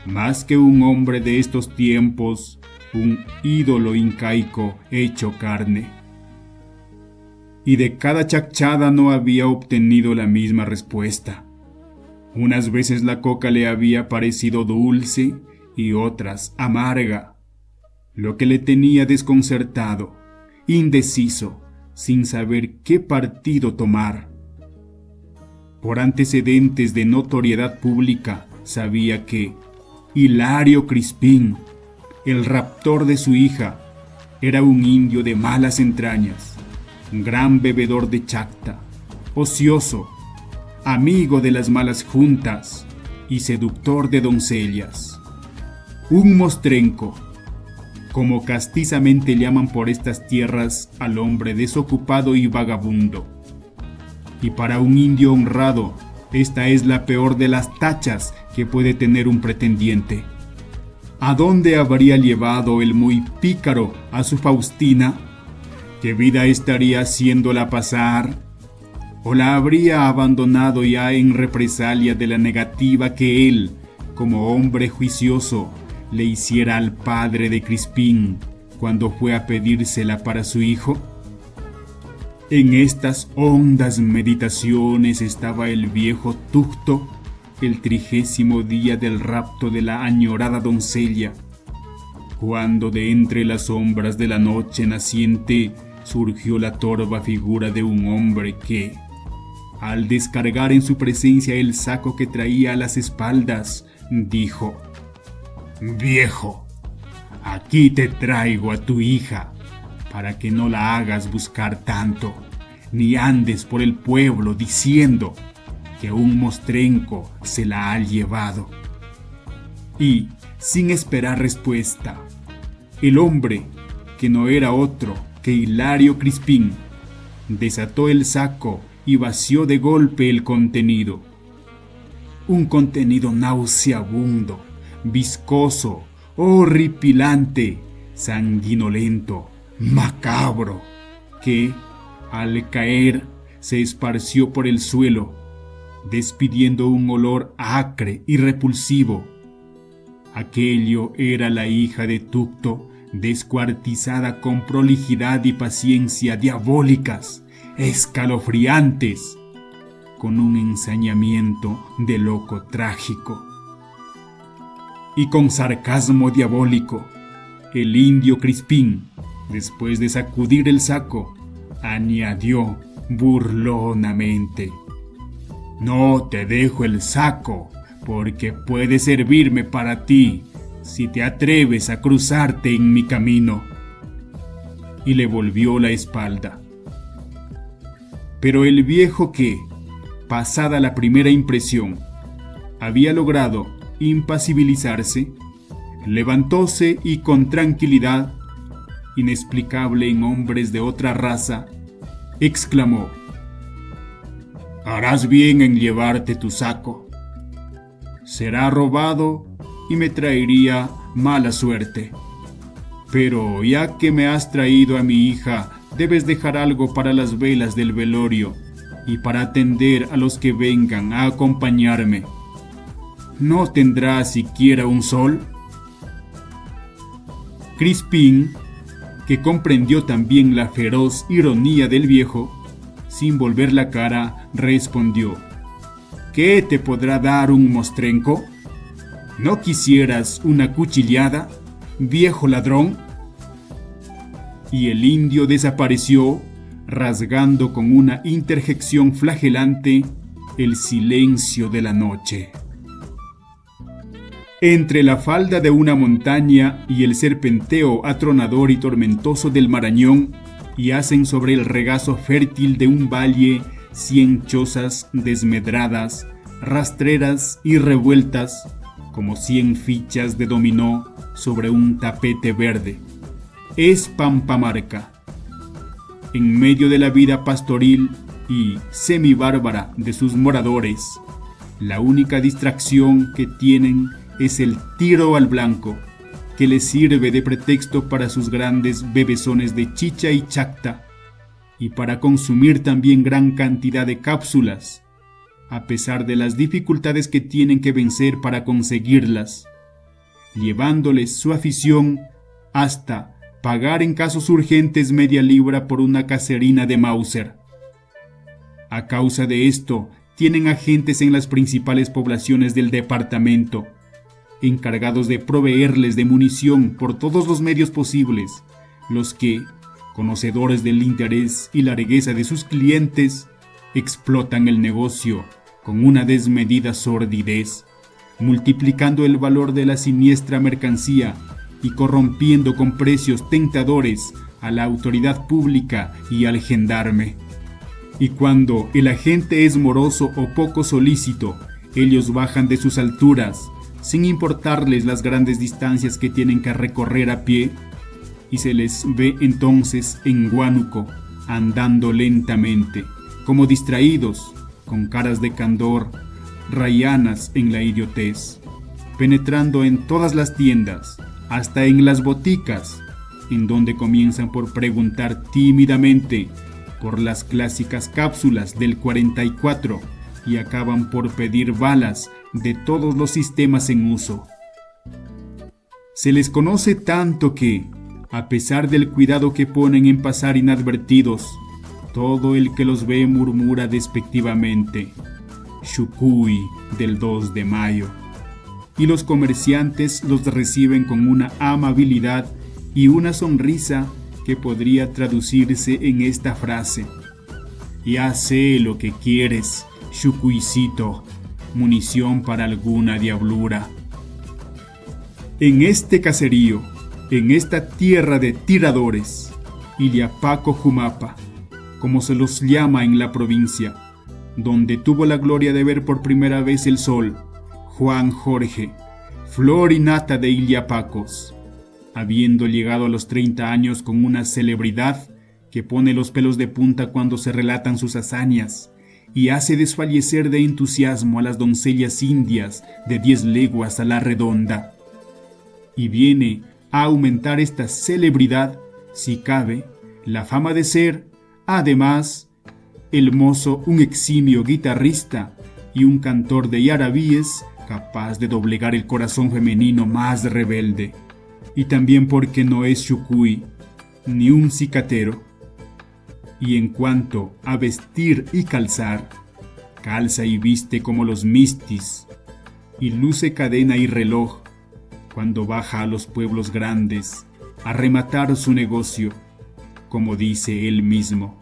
más que un hombre de estos tiempos, un ídolo incaico hecho carne. Y de cada chacchada no había obtenido la misma respuesta. Unas veces la coca le había parecido dulce y otras amarga, lo que le tenía desconcertado, indeciso, sin saber qué partido tomar. Por antecedentes de notoriedad pública, sabía que Hilario Crispín, el raptor de su hija, era un indio de malas entrañas, gran bebedor de chacta, ocioso, amigo de las malas juntas y seductor de doncellas. Un mostrenco, como castizamente llaman por estas tierras al hombre desocupado y vagabundo. Y para un indio honrado, esta es la peor de las tachas que puede tener un pretendiente. ¿A dónde habría llevado el muy pícaro a su Faustina? ¿Qué vida estaría haciéndola pasar? ¿O la habría abandonado ya en represalia de la negativa que él, como hombre juicioso, le hiciera al padre de Crispín cuando fue a pedírsela para su hijo? En estas hondas meditaciones estaba el viejo Tucto el 30º día del rapto de la añorada doncella, cuando de entre las sombras de la noche naciente surgió la torva figura de un hombre que, al descargar en su presencia el saco que traía a las espaldas, dijo: «Viejo, aquí te traigo a tu hija, para que no la hagas buscar tanto, ni andes por el pueblo diciendo que un mostrenco se la ha llevado». Y, sin esperar respuesta, el hombre, que no era otro que Hilario Crispín, desató el saco y vació de golpe el contenido. Un contenido nauseabundo, viscoso, horripilante, sanguinolento, macabro, que, al caer, se esparció por el suelo, despidiendo un olor acre y repulsivo. Aquello era la hija de Tucto, descuartizada con prolijidad y paciencia diabólicas, escalofriantes, con un ensañamiento de loco trágico. Y con sarcasmo diabólico, el indio Crispín, después de sacudir el saco, añadió burlonamente: «No te dejo el saco, porque puede servirme para ti si te atreves a cruzarte en mi camino». Y le volvió la espalda. Pero el viejo que, pasada la primera impresión, había logrado impasibilizarse, levantóse y con tranquilidad, inexplicable en hombres de otra raza, exclamó: «Harás bien en llevarte tu saco. Será robado y me traería mala suerte. Pero ya que me has traído a mi hija, debes dejar algo para las velas del velorio y para atender a los que vengan a acompañarme. ¿No tendrá siquiera un sol?». Crispín, que comprendió también la feroz ironía del viejo, sin volver la cara, respondió: «¿Qué te podrá dar un mostrenco? ¿No quisieras una cuchillada, viejo ladrón?». Y el indio desapareció, rasgando con una interjección flagelante el silencio de la noche. Entre la falda de una montaña y el serpenteo atronador y tormentoso del Marañón, yacen sobre el regazo fértil de un valle 100 chozas desmedradas, rastreras y revueltas, como 100 fichas de dominó sobre un tapete verde. Es Pampamarca. En medio de la vida pastoril y semibárbara de sus moradores, la única distracción que tienen es el tiro al blanco, que les sirve de pretexto para sus grandes bebesones de chicha y chacta, y para consumir también gran cantidad de cápsulas, a pesar de las dificultades que tienen que vencer para conseguirlas, llevándoles su afición hasta pagar en casos urgentes media libra por una caserina de Mauser. A causa de esto, tienen agentes en las principales poblaciones del departamento, encargados de proveerles de munición por todos los medios posibles, los que, conocedores del interés y largueza de sus clientes, explotan el negocio con una desmedida sordidez, multiplicando el valor de la siniestra mercancía y corrompiendo con precios tentadores a la autoridad pública y al gendarme. Y cuando el agente es moroso o poco solícito, ellos bajan de sus alturas, sin importarles las grandes distancias que tienen que recorrer a pie, y se les ve entonces en Huánuco, andando lentamente, como distraídos, con caras de candor, rayanas en la idiotez, penetrando en todas las tiendas, hasta en las boticas, en donde comienzan por preguntar tímidamente por las clásicas cápsulas del 44 y acaban por pedir balas de todos los sistemas en uso. Se les conoce tanto que, a pesar del cuidado que ponen en pasar inadvertidos, todo el que los ve murmura despectivamente: Xucuy del 2 de mayo. Y los comerciantes los reciben con una amabilidad y una sonrisa que podría traducirse en esta frase: ya sé lo que quieres, Xucuycito, munición para alguna diablura. En este caserío, en esta tierra de tiradores, Iliapaco Jumapa, como se los llama en la provincia, donde tuvo la gloria de ver por primera vez el sol, Juan Jorge, flor y nata de Iliapacos, habiendo llegado a los 30 años con una celebridad que pone los pelos de punta cuando se relatan sus hazañas y hace desfallecer de entusiasmo a las doncellas indias de 10 leguas a la redonda. Y viene a aumentar esta celebridad, si cabe, la fama de ser, además, el mozo un eximio guitarrista y un cantor de yarabíes capaz de doblegar el corazón femenino más rebelde. Y también porque no es Xucuy, ni un cicatero. Y en cuanto a vestir y calzar, calza y viste como los mistis, y luce cadena y reloj cuando baja a los pueblos grandes a rematar su negocio, como dice él mismo,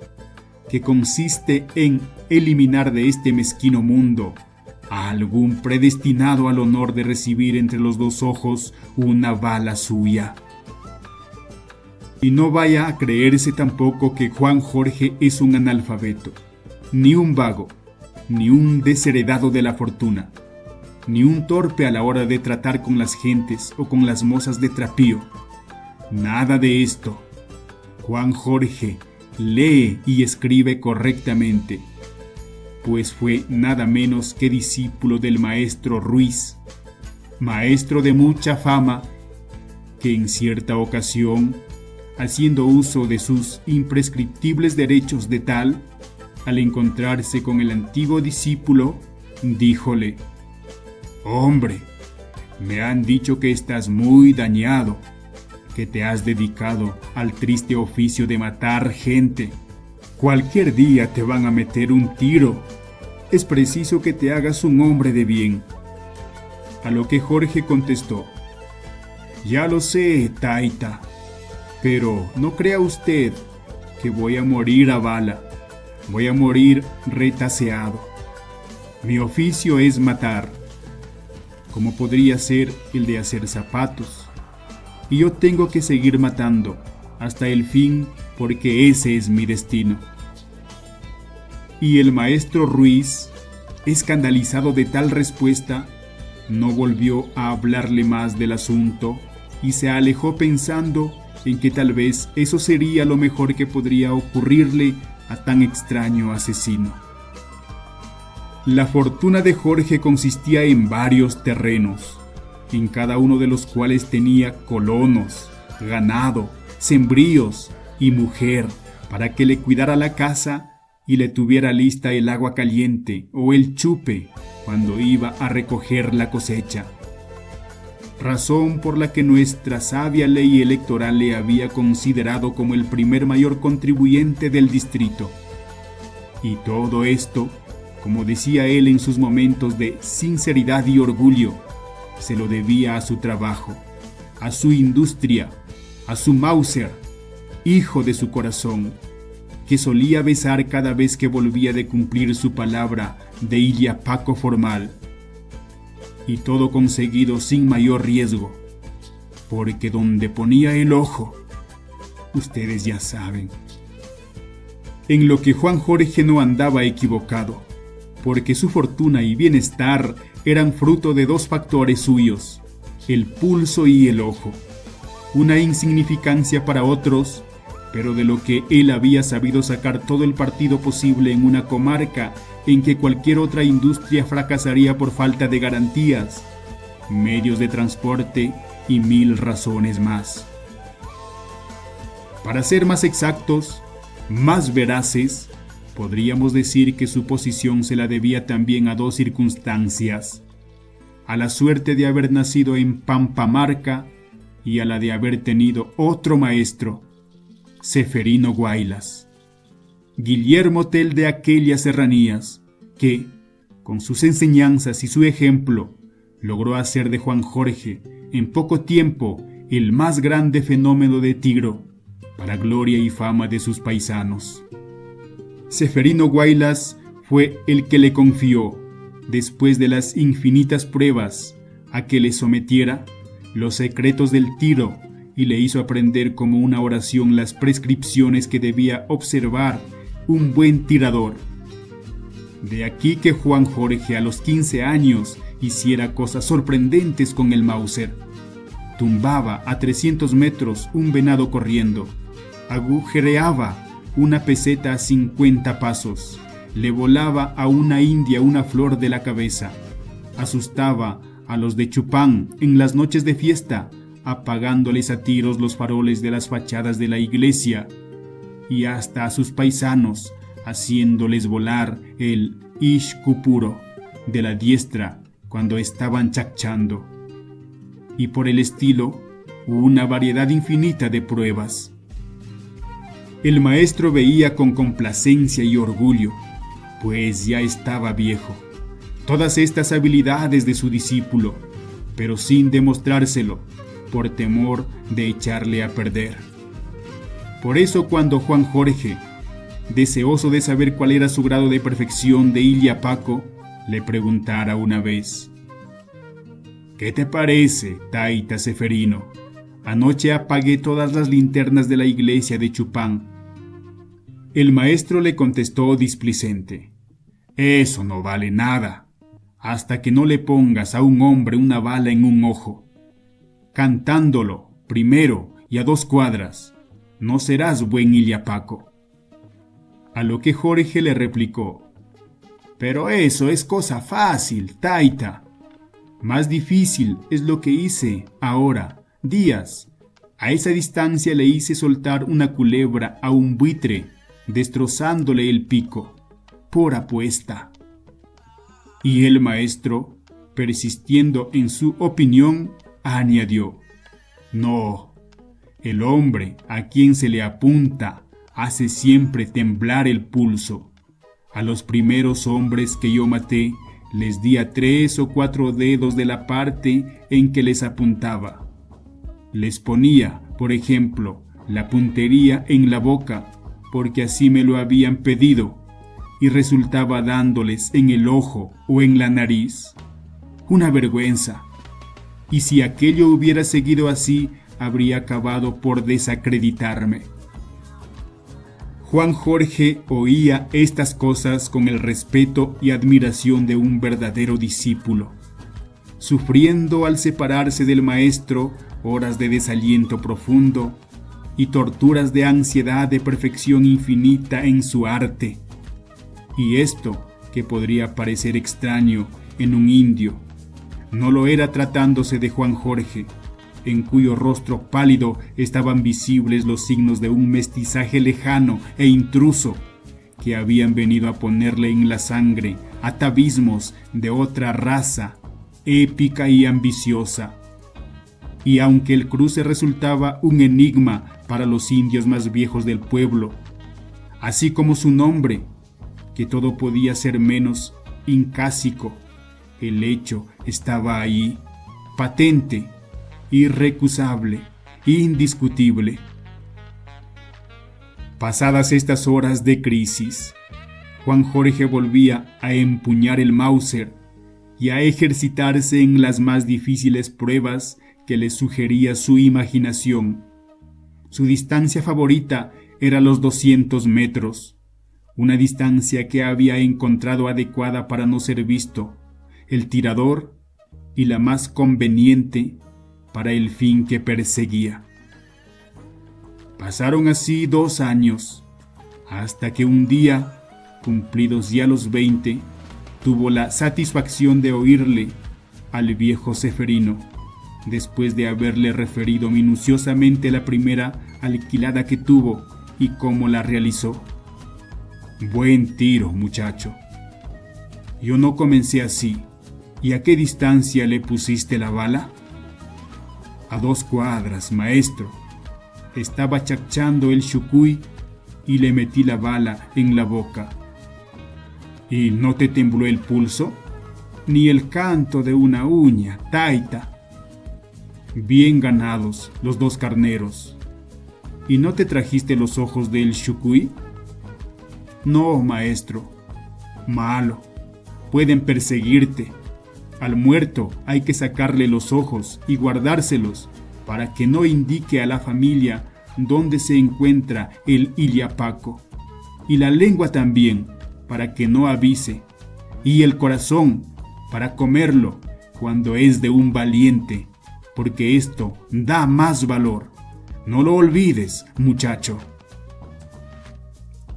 que consiste en eliminar de este mezquino mundo a algún predestinado al honor de recibir entre los 2 ojos una bala suya. Y no vaya a creerse tampoco que Juan Jorge es un analfabeto, ni un vago, ni un desheredado de la fortuna, ni un torpe a la hora de tratar con las gentes o con las mozas de trapío. Nada de esto. Juan Jorge lee y escribe correctamente, pues fue nada menos que discípulo del maestro Ruiz, maestro de mucha fama, que en cierta ocasión, haciendo uso de sus imprescriptibles derechos de tal, al encontrarse con el antiguo discípulo, díjole: «Hombre, me han dicho que estás muy dañado, que te has dedicado al triste oficio de matar gente. Cualquier día te van a meter un tiro. Es preciso que te hagas un hombre de bien». A lo que Jorge contestó: «Ya lo sé, taita, pero no crea usted que voy a morir a bala, voy a morir retaseado. Mi oficio es matar, como podría ser el de hacer zapatos, y yo tengo que seguir matando hasta el fin porque ese es mi destino». Y el maestro Ruiz, escandalizado de tal respuesta, no volvió a hablarle más del asunto y se alejó pensando en que tal vez eso sería lo mejor que podría ocurrirle a tan extraño asesino. La fortuna de Jorge consistía en varios terrenos, en cada uno de los cuales tenía colonos, ganado, sembríos y mujer para que le cuidara la casa y le tuviera lista el agua caliente o el chupe cuando iba a recoger la cosecha. Razón por la que nuestra sabia ley electoral le había considerado como el primer mayor contribuyente del distrito. Y todo esto Como decía él en sus momentos de sinceridad y orgullo, se lo debía a su trabajo, a su industria, a su Mauser, hijo de su corazón, que solía besar cada vez que volvía de cumplir su palabra de Illapako formal. Y todo conseguido sin mayor riesgo, porque donde ponía el ojo, ustedes ya saben. En lo que Juan Jorge no andaba equivocado, porque su fortuna y bienestar eran fruto de dos factores suyos, el pulso y el ojo, una insignificancia para otros, pero de lo que él había sabido sacar todo el partido posible en una comarca en que cualquier otra industria fracasaría por falta de garantías, medios de transporte y 1000 razones más. Para ser más exactos, más veraces, podríamos decir que su posición se la debía también a dos circunstancias: a la suerte de haber nacido en Pampamarca y a la de haber tenido otro maestro, Ceferino Guaylas, Guillermo Tell de aquellas serranías, que, con sus enseñanzas y su ejemplo, logró hacer de Juan Jorge en poco tiempo el más grande fenómeno de Tigro, para gloria y fama de sus paisanos. Ceferino Guaylas fue el que le confió, después de las infinitas pruebas, a que le sometiera los secretos del tiro y le hizo aprender como una oración las prescripciones que debía observar un buen tirador. De aquí que Juan Jorge a los 15 años hiciera cosas sorprendentes con el Mauser. Tumbaba a 300 metros un venado corriendo, agujereaba una peseta a 50 pasos, le volaba a una india una flor de la cabeza, asustaba a los de Chupán en las noches de fiesta, apagándoles a tiros los faroles de las fachadas de la iglesia, y hasta a sus paisanos, haciéndoles volar el Ishkupuro de la diestra cuando estaban chacchando. Y por el estilo, una variedad infinita de pruebas. El maestro veía con complacencia y orgullo, pues ya estaba viejo, todas estas habilidades de su discípulo, pero sin demostrárselo, por temor de echarle a perder. Por eso cuando Juan Jorge, deseoso de saber cuál era su grado de perfección de Illapako, le preguntara una vez: ¿qué te parece, Taita Ceferino? Anoche apagué todas las linternas de la iglesia de Chupán. El maestro le contestó displicente: eso no vale nada, hasta que no le pongas a un hombre una bala en un ojo. Cantándolo, primero y a 2 cuadras, no serás buen Illapako. A lo que Jorge le replicó: pero eso es cosa fácil, Taita. Más difícil es lo que hice ahora, días. A esa distancia le hice soltar una culebra a un buitre, destrozándole el pico, por apuesta. Y el maestro, persistiendo en su opinión, añadió: no, el hombre a quien se le apunta hace siempre temblar el pulso. A los primeros hombres que yo maté, les di a 3 o 4 dedos de la parte en que les apuntaba. Les ponía, por ejemplo, la puntería en la boca, porque así me lo habían pedido, y resultaba dándoles en el ojo o en la nariz. Una vergüenza. Y si aquello hubiera seguido así, habría acabado por desacreditarme. Juan Jorge oía estas cosas con el respeto y admiración de un verdadero discípulo, sufriendo al separarse del maestro horas de desaliento profundo y torturas de ansiedad de perfección infinita en su arte. Y esto, que podría parecer extraño en un indio, no lo era tratándose de Juan Jorge, en cuyo rostro pálido estaban visibles los signos de un mestizaje lejano e intruso, que habían venido a ponerle en la sangre atavismos de otra raza, épica y ambiciosa. Y aunque el cruce resultaba un enigma para los indios más viejos del pueblo, así como su nombre, que todo podía ser menos incásico. El hecho estaba ahí, patente, irrecusable, indiscutible. Pasadas estas horas de crisis, Juan Jorge volvía a empuñar el Mauser y a ejercitarse en las más difíciles pruebas que le sugería su imaginación. Su distancia favorita era los 200 metros, una distancia que había encontrado adecuada para no ser visto, el tirador, y la más conveniente para el fin que perseguía. Pasaron así 2 años, hasta que un día, cumplidos ya los 20, tuvo la satisfacción de oírle al viejo Ceferino, después de haberle referido minuciosamente la primera alquilada que tuvo y cómo la realizó. Buen tiro, muchacho. Yo no comencé así. ¿Y a qué distancia le pusiste la bala? A 2 cuadras, maestro. Estaba chachando el chucuy y le metí la bala en la boca. ¿Y no te tembló el pulso? Ni el canto de una uña, taita. Bien ganados los 2 carneros. ¿Y no te trajiste los ojos del chucuy? No, maestro. Malo. Pueden perseguirte. Al muerto hay que sacarle los ojos y guardárselos para que no indique a la familia dónde se encuentra el iliapaco. Y la lengua también, para que no avise. Y el corazón, para comerlo cuando es de un valiente, porque esto da más valor. No lo olvides, muchacho.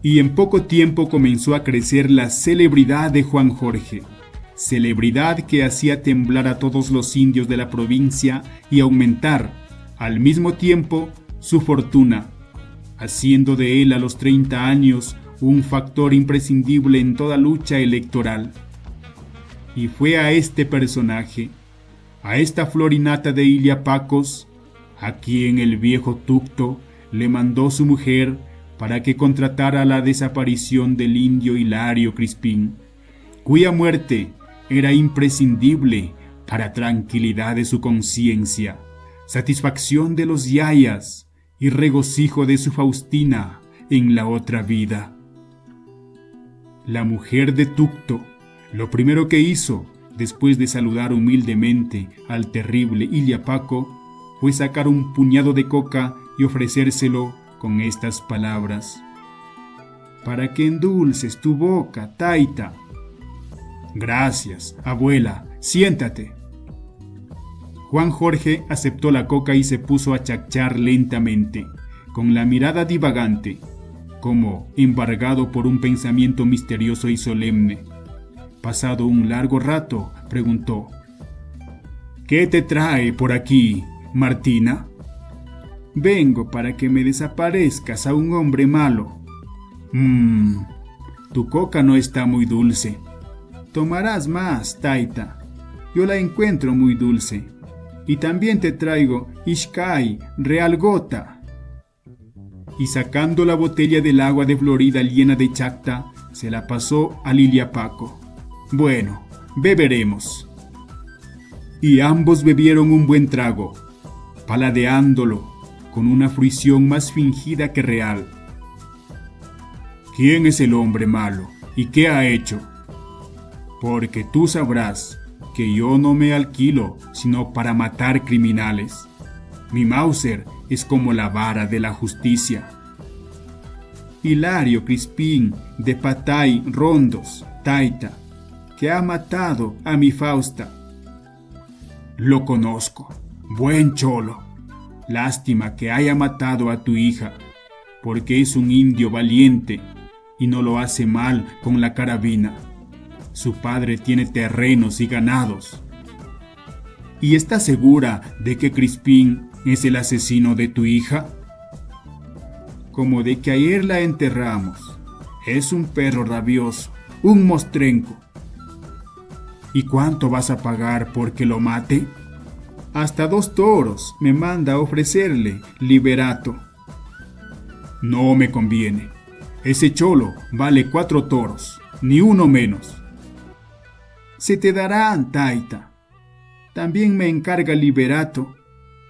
Y en poco tiempo comenzó a crecer la celebridad de Juan Jorge, celebridad que hacía temblar a todos los indios de la provincia y aumentar, al mismo tiempo, su fortuna, haciendo de él a los 30 años un factor imprescindible en toda lucha electoral. Y fue a este personaje, a esta florinata de Iliapacos, a quien el viejo Tucto le mandó su mujer para que contratara la desaparición del indio Hilario Crispín, cuya muerte era imprescindible para tranquilidad de su conciencia, satisfacción de los yayas y regocijo de su Faustina en la otra vida. La mujer de Tucto, lo primero que hizo, después de saludar humildemente al terrible Iliapaco, fue sacar un puñado de coca y ofrecérselo con estas palabras: para que endulces tu boca, taita. Gracias, abuela, siéntate. Juan Jorge aceptó la coca y se puso a chachar lentamente, con la mirada divagante, como embargado por un pensamiento misterioso y solemne. Pasado un largo rato, preguntó: ¿qué te trae por aquí, Martina? Vengo para que me desaparezcas a un hombre malo. Tu coca no está muy dulce. Tomarás más, taita. Yo la encuentro muy dulce. Y también te traigo Ixcay, Real Gota. Y sacando la botella del agua de Florida llena de chacta, se la pasó al Iliapaco. Bueno, beberemos. Y ambos bebieron un buen trago, paladeándolo con una fruición más fingida que real. ¿Quién es el hombre malo y qué ha hecho? Porque tú sabrás que yo no me alquilo sino para matar criminales. Mi Mauser es como la vara de la justicia. Hilario Crispín de Patay Rondos, taita, que ha matado a mi Fausta. Lo conozco, buen cholo. Lástima que haya matado a tu hija, porque es un indio valiente y no lo hace mal con la carabina. Su padre tiene terrenos y ganados. ¿Y estás segura de que Crispín es el asesino de tu hija? Como de que ayer la enterramos. Es un perro rabioso, un mostrenco. ¿Y cuánto vas a pagar porque lo mate? Hasta 2 toros me manda a ofrecerle, Liberato. No me conviene. Ese cholo vale 4 toros. ni uno menos. Se te darán, taita. También me encarga Liberato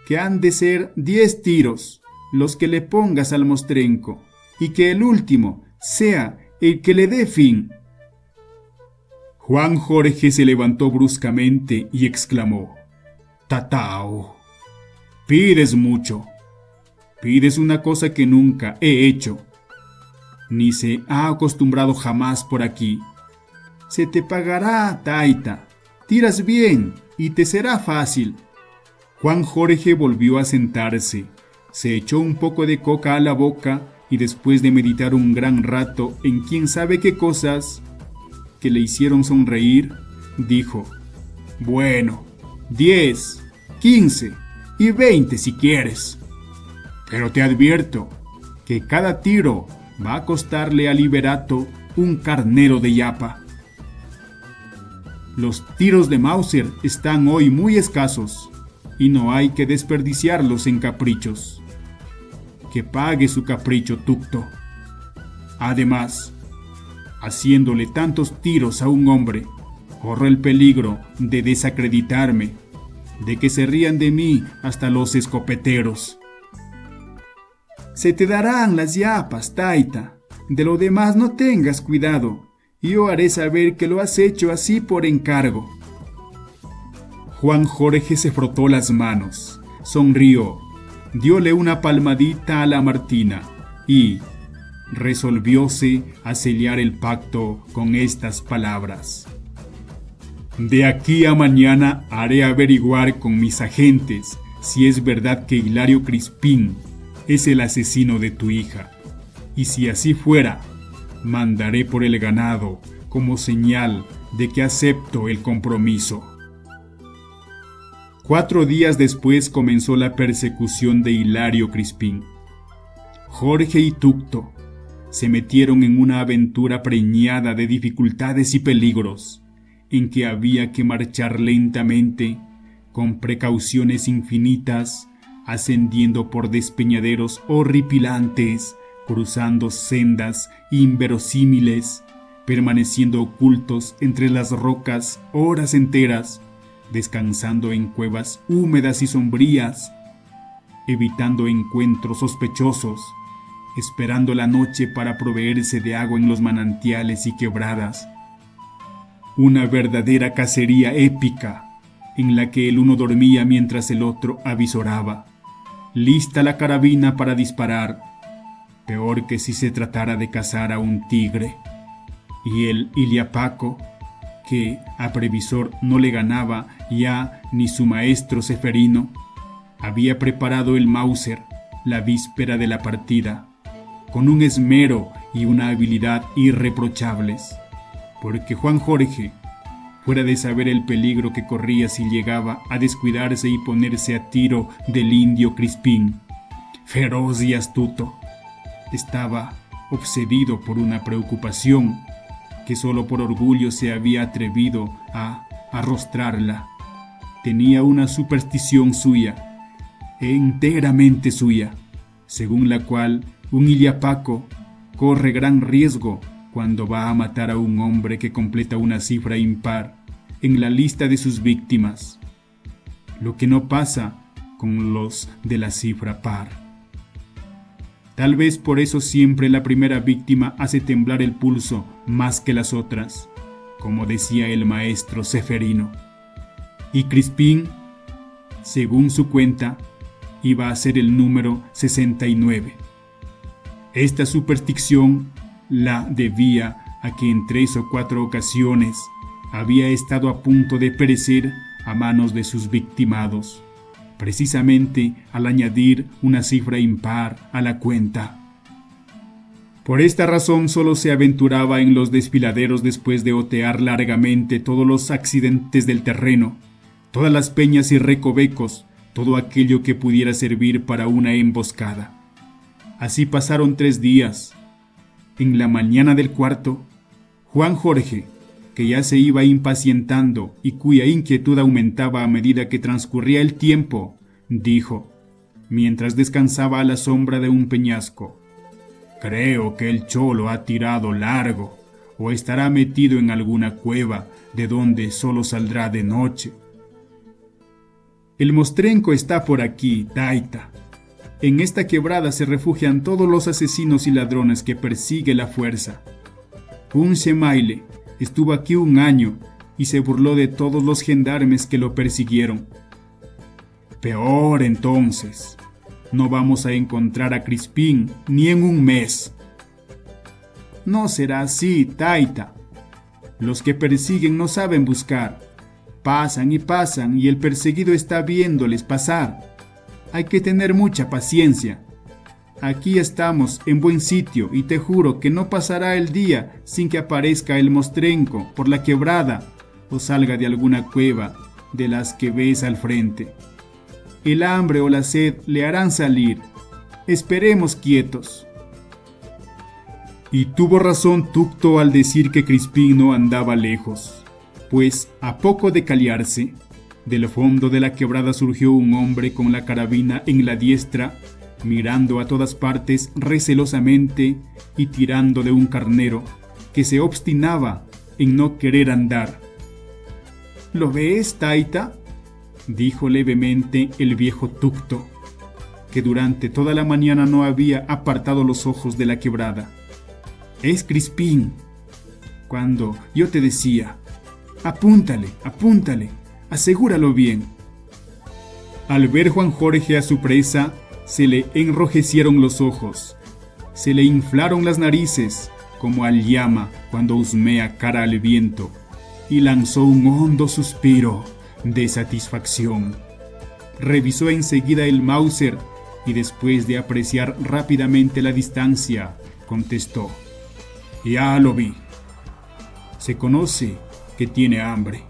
que han de ser 10 tiros los que le pongas al mostrenco, y que el último sea el que le dé fin. Juan Jorge se levantó bruscamente y exclamó: «Tatao, pides mucho. Pides una cosa que nunca he hecho, ni se ha acostumbrado jamás por aquí. Se te pagará, taita. Tiras bien y te será fácil». Juan Jorge volvió a sentarse, se echó un poco de coca a la boca y después de meditar un gran rato en quién sabe qué cosas que le hicieron sonreír, dijo: «Bueno, 10, 15 y 20 si quieres. Pero te advierto que cada tiro va a costarle a Liberato un carnero de yapa. Los tiros de Mauser están hoy muy escasos y no hay que desperdiciarlos en caprichos. Que pague su capricho, Tucto. Además, haciéndole tantos tiros a un hombre, corro el peligro de desacreditarme, de que se rían de mí hasta los escopeteros». Se te darán las yapas, taita. De lo demás no tengas cuidado. Yo haré saber que lo has hecho así por encargo. Juan Jorge se frotó las manos, sonrió, diole una palmadita a la Martina y resolvióse a sellar el pacto con estas palabras: «De aquí a mañana haré averiguar con mis agentes si es verdad que Hilario Crispín es el asesino de tu hija, y si así fuera, mandaré por el ganado como señal de que acepto el compromiso». 4 días después comenzó la persecución de Hilario Crispín. Jorge y Tucto se metieron en una aventura preñada de dificultades y peligros, en que había que marchar lentamente, con precauciones infinitas, ascendiendo por despeñaderos horripilantes, cruzando sendas inverosímiles, permaneciendo ocultos entre las rocas horas enteras, descansando en cuevas húmedas y sombrías, evitando encuentros sospechosos, esperando la noche para proveerse de agua en los manantiales y quebradas. Una verdadera cacería épica, en la que el uno dormía mientras el otro avisoraba, lista la carabina para disparar, peor que si se tratara de cazar a un tigre. Y el Iliapaco, que a previsor no le ganaba ya ni su maestro Ceferino, había preparado el Mauser la víspera de la partida, con un esmero y una habilidad irreprochables, porque Juan Jorge, fuera de saber el peligro que corría si llegaba a descuidarse y ponerse a tiro del indio Crispín, feroz y astuto, estaba obsedido por una preocupación que solo por orgullo se había atrevido a arrostrarla. Tenía una superstición suya, enteramente suya, según la cual un Iliapaco corre gran riesgo cuando va a matar a un hombre que completa una cifra impar en la lista de sus víctimas, lo que no pasa con los de la cifra par. Tal vez por eso siempre la primera víctima hace temblar el pulso más que las otras, como decía el maestro Ceferino. Y Crispín, según su cuenta, iba a ser el número 69. Esta superstición la debía a que en 3 o 4 ocasiones había estado a punto de perecer a manos de sus victimados, precisamente al añadir una cifra impar a la cuenta. Por esta razón solo se aventuraba en los desfiladeros después de otear largamente todos los accidentes del terreno, todas las peñas y recovecos, todo aquello que pudiera servir para una emboscada. Así pasaron 3 días. En la mañana del cuarto, Juan Jorge, que ya se iba impacientando y cuya inquietud aumentaba a medida que transcurría el tiempo, dijo, mientras descansaba a la sombra de un peñasco: «Creo que el cholo ha tirado largo, o estará metido en alguna cueva de donde solo saldrá de noche. El mostrenco está por aquí, Taita. En esta quebrada se refugian todos los asesinos y ladrones que persigue la fuerza. Un Shemaile estuvo aquí 1 año y se burló de todos los gendarmes que lo persiguieron. Peor entonces, no vamos a encontrar a Crispín ni en 1 mes. No será así, Taita. Los que persiguen no saben buscar. Pasan y pasan y el perseguido está viéndoles pasar. Hay que tener mucha paciencia. Aquí estamos en buen sitio y te juro que no pasará el día sin que aparezca el mostrenco por la quebrada o salga de alguna cueva de las que ves al frente. El hambre o la sed le harán salir. Esperemos quietos. Y tuvo razón Tucto al decir que Crispín no andaba lejos, pues a poco de caliarse, del fondo de la quebrada surgió un hombre con la carabina en la diestra, mirando a todas partes recelosamente y tirando de un carnero que se obstinaba en no querer andar. ¿Lo ves, Taita?, dijo levemente el viejo Tucto, que durante toda la mañana no había apartado los ojos de la quebrada. Es Crispín. Cuando yo te decía, apúntale, apúntale, asegúralo bien. Al ver Juan Jorge a su presa, se le enrojecieron los ojos, se le inflaron las narices, como al llama cuando husmea cara al viento, y lanzó un hondo suspiro de satisfacción. Revisó enseguida el Mauser y después de apreciar rápidamente la distancia, contestó: ya lo vi. Se conoce que tiene hambre.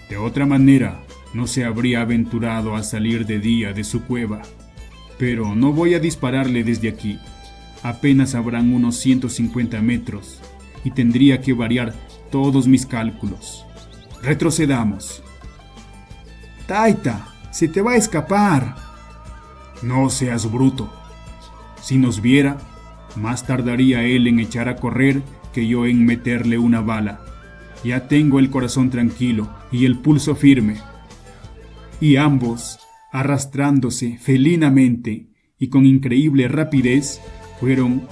De otra manera, no se habría aventurado a salir de día de su cueva. Pero no voy a dispararle desde aquí. Apenas habrán unos 150 metros y tendría que variar todos mis cálculos. Retrocedamos. Taita, se te va a escapar. No seas bruto. Si nos viera, más tardaría él en echar a correr que yo en meterle una bala. Ya tengo el corazón tranquilo y el pulso firme. Y ambos, arrastrándose felinamente y con increíble rapidez, fueron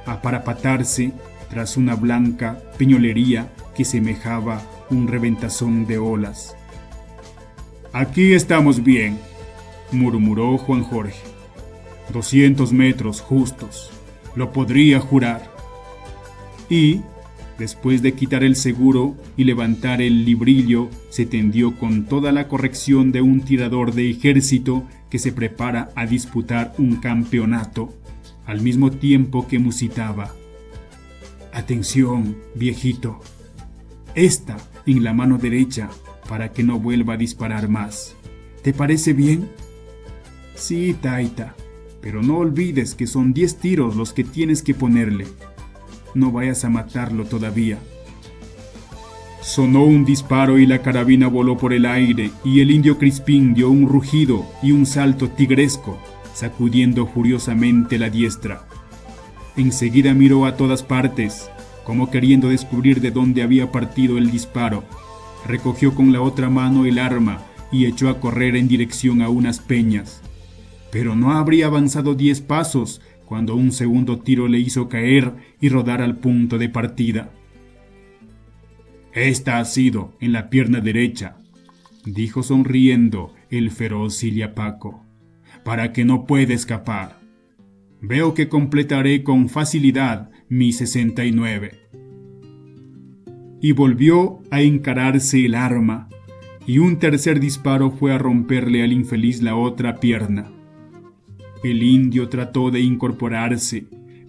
a parapatarse tras una blanca peñolería que semejaba un reventazón de olas. Aquí estamos bien, murmuró Juan Jorge. 200 metros justos, lo podría jurar. Y, después de quitar el seguro y levantar el librillo, se tendió con toda la corrección de un tirador de ejército que se prepara a disputar un campeonato, al mismo tiempo que musitaba: atención, viejito. Esta en la mano derecha, para que no vuelva a disparar más. ¿Te parece bien? Sí, Taita, pero no olvides que son 10 tiros los que tienes que ponerle. No vayas a matarlo todavía. Sonó un disparo y la carabina voló por el aire y el indio Crispín dio un rugido y un salto tigresco, sacudiendo furiosamente la diestra. Enseguida miró a todas partes, como queriendo descubrir de dónde había partido el disparo. Recogió con la otra mano el arma y echó a correr en dirección a unas peñas. Pero no habría avanzado 10 pasos cuando un segundo tiro le hizo caer y rodar al punto de partida. Esta ha sido en la pierna derecha, dijo sonriendo el feroz Siliapaco, para que no pueda escapar. Veo que completaré con facilidad mi 69. Y volvió a encararse el arma, y un tercer disparo fue a romperle al infeliz la otra pierna. El indio trató de incorporarse,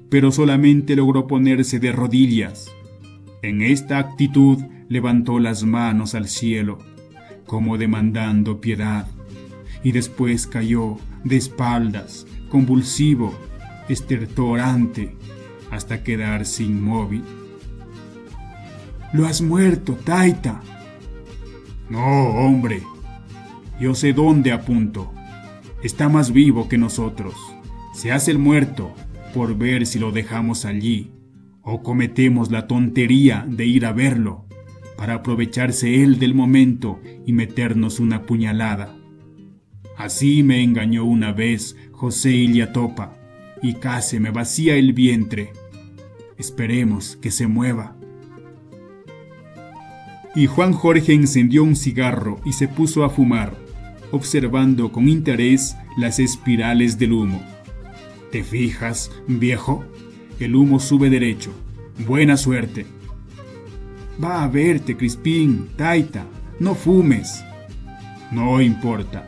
pero solamente logró ponerse de rodillas. En esta actitud levantó las manos al cielo, como demandando piedad, y después cayó de espaldas, convulsivo, estertorante, hasta quedarse inmóvil. «Lo has muerto, Taita». «No, hombre, yo sé dónde apunto. Está más vivo que nosotros. Se hace el muerto por ver si lo dejamos allí o cometemos la tontería de ir a verlo para aprovecharse él del momento y meternos una puñalada. Así me engañó una vez José Iliatopa y casi me vacía el vientre. Esperemos que se mueva. Y Juan Jorge encendió un cigarro y se puso a fumar, observando con interés las espirales del humo. ¿Te fijas, viejo? El humo sube derecho. Buena suerte. Va a verte, Crispín, Taita, no fumes. No importa.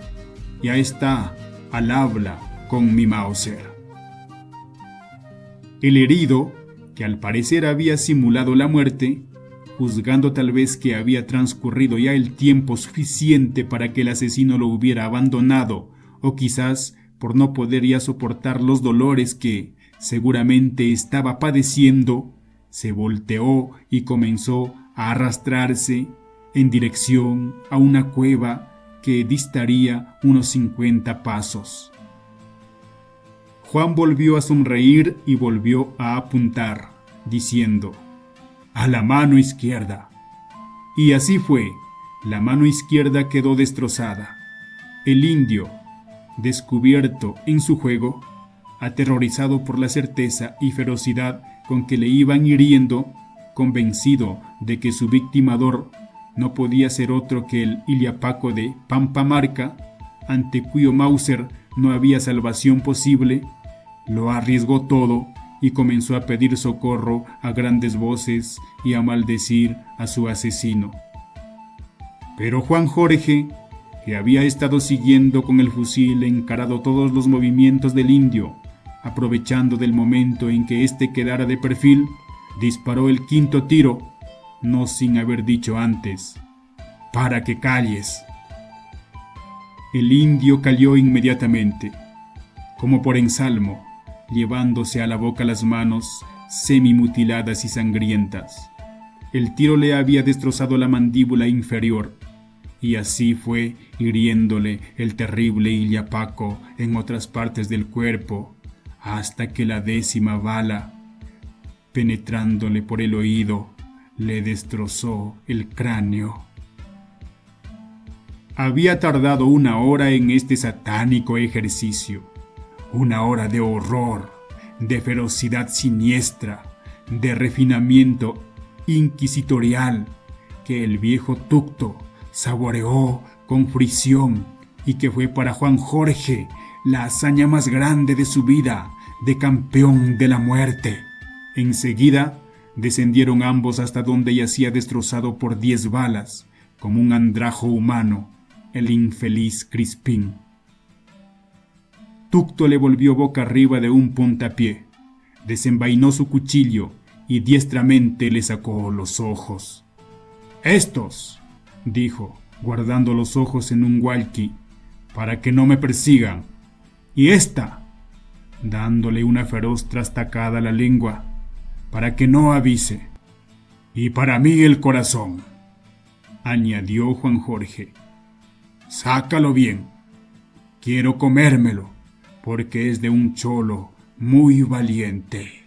Ya está, al habla con mi Mauser. El herido, que al parecer había simulado la muerte, juzgando tal vez que había transcurrido ya el tiempo suficiente para que el asesino lo hubiera abandonado, o quizás por no poder ya soportar los dolores que seguramente estaba padeciendo, se volteó y comenzó a arrastrarse en dirección a una cueva que distaría unos 50 pasos. Juan volvió a sonreír y volvió a apuntar, diciendo: «A la mano izquierda». Y así fue. La mano izquierda quedó destrozada. El indio, descubierto en su juego, aterrorizado por la certeza y ferocidad con que le iban hiriendo, convencido de que su victimador no podía ser otro que el Iliapaco de Pampamarca, ante cuyo Mauser no había salvación posible, lo arriesgó todo y comenzó a pedir socorro a grandes voces y a maldecir a su asesino. Pero Juan Jorge, que había estado siguiendo con el fusil encarado todos los movimientos del indio, aprovechando del momento en que éste quedara de perfil, disparó el quinto tiro, no sin haber dicho antes: «Para que calles». El indio cayó inmediatamente, como por ensalmo, llevándose a la boca las manos semimutiladas y sangrientas. El tiro le había destrozado la mandíbula inferior, y así fue hiriéndole el terrible Iliapaco en otras partes del cuerpo, hasta que la 10ª bala, penetrándole por el oído, le destrozó el cráneo. Había tardado 1 hora en este satánico ejercicio, 1 hora de horror, de ferocidad siniestra, de refinamiento inquisitorial, que el viejo Tucto saboreó con fruición y que fue para Juan Jorge la hazaña más grande de su vida de campeón de la muerte. Enseguida descendieron ambos hasta donde yacía destrozado por 10 balas, como un andrajo humano, el infeliz Crispín. Tucto le volvió boca arriba de un puntapié, desenvainó su cuchillo y diestramente le sacó los ojos. «Estos», dijo, guardando los ojos en un walkie, «para que no me persigan. Y esta», dándole una feroz trastacada a la lengua, «para que no avise. Y para mí el corazón», añadió Juan Jorge. «Sácalo bien. Quiero comérmelo, porque es de un cholo muy valiente».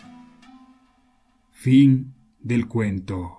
Fin del cuento.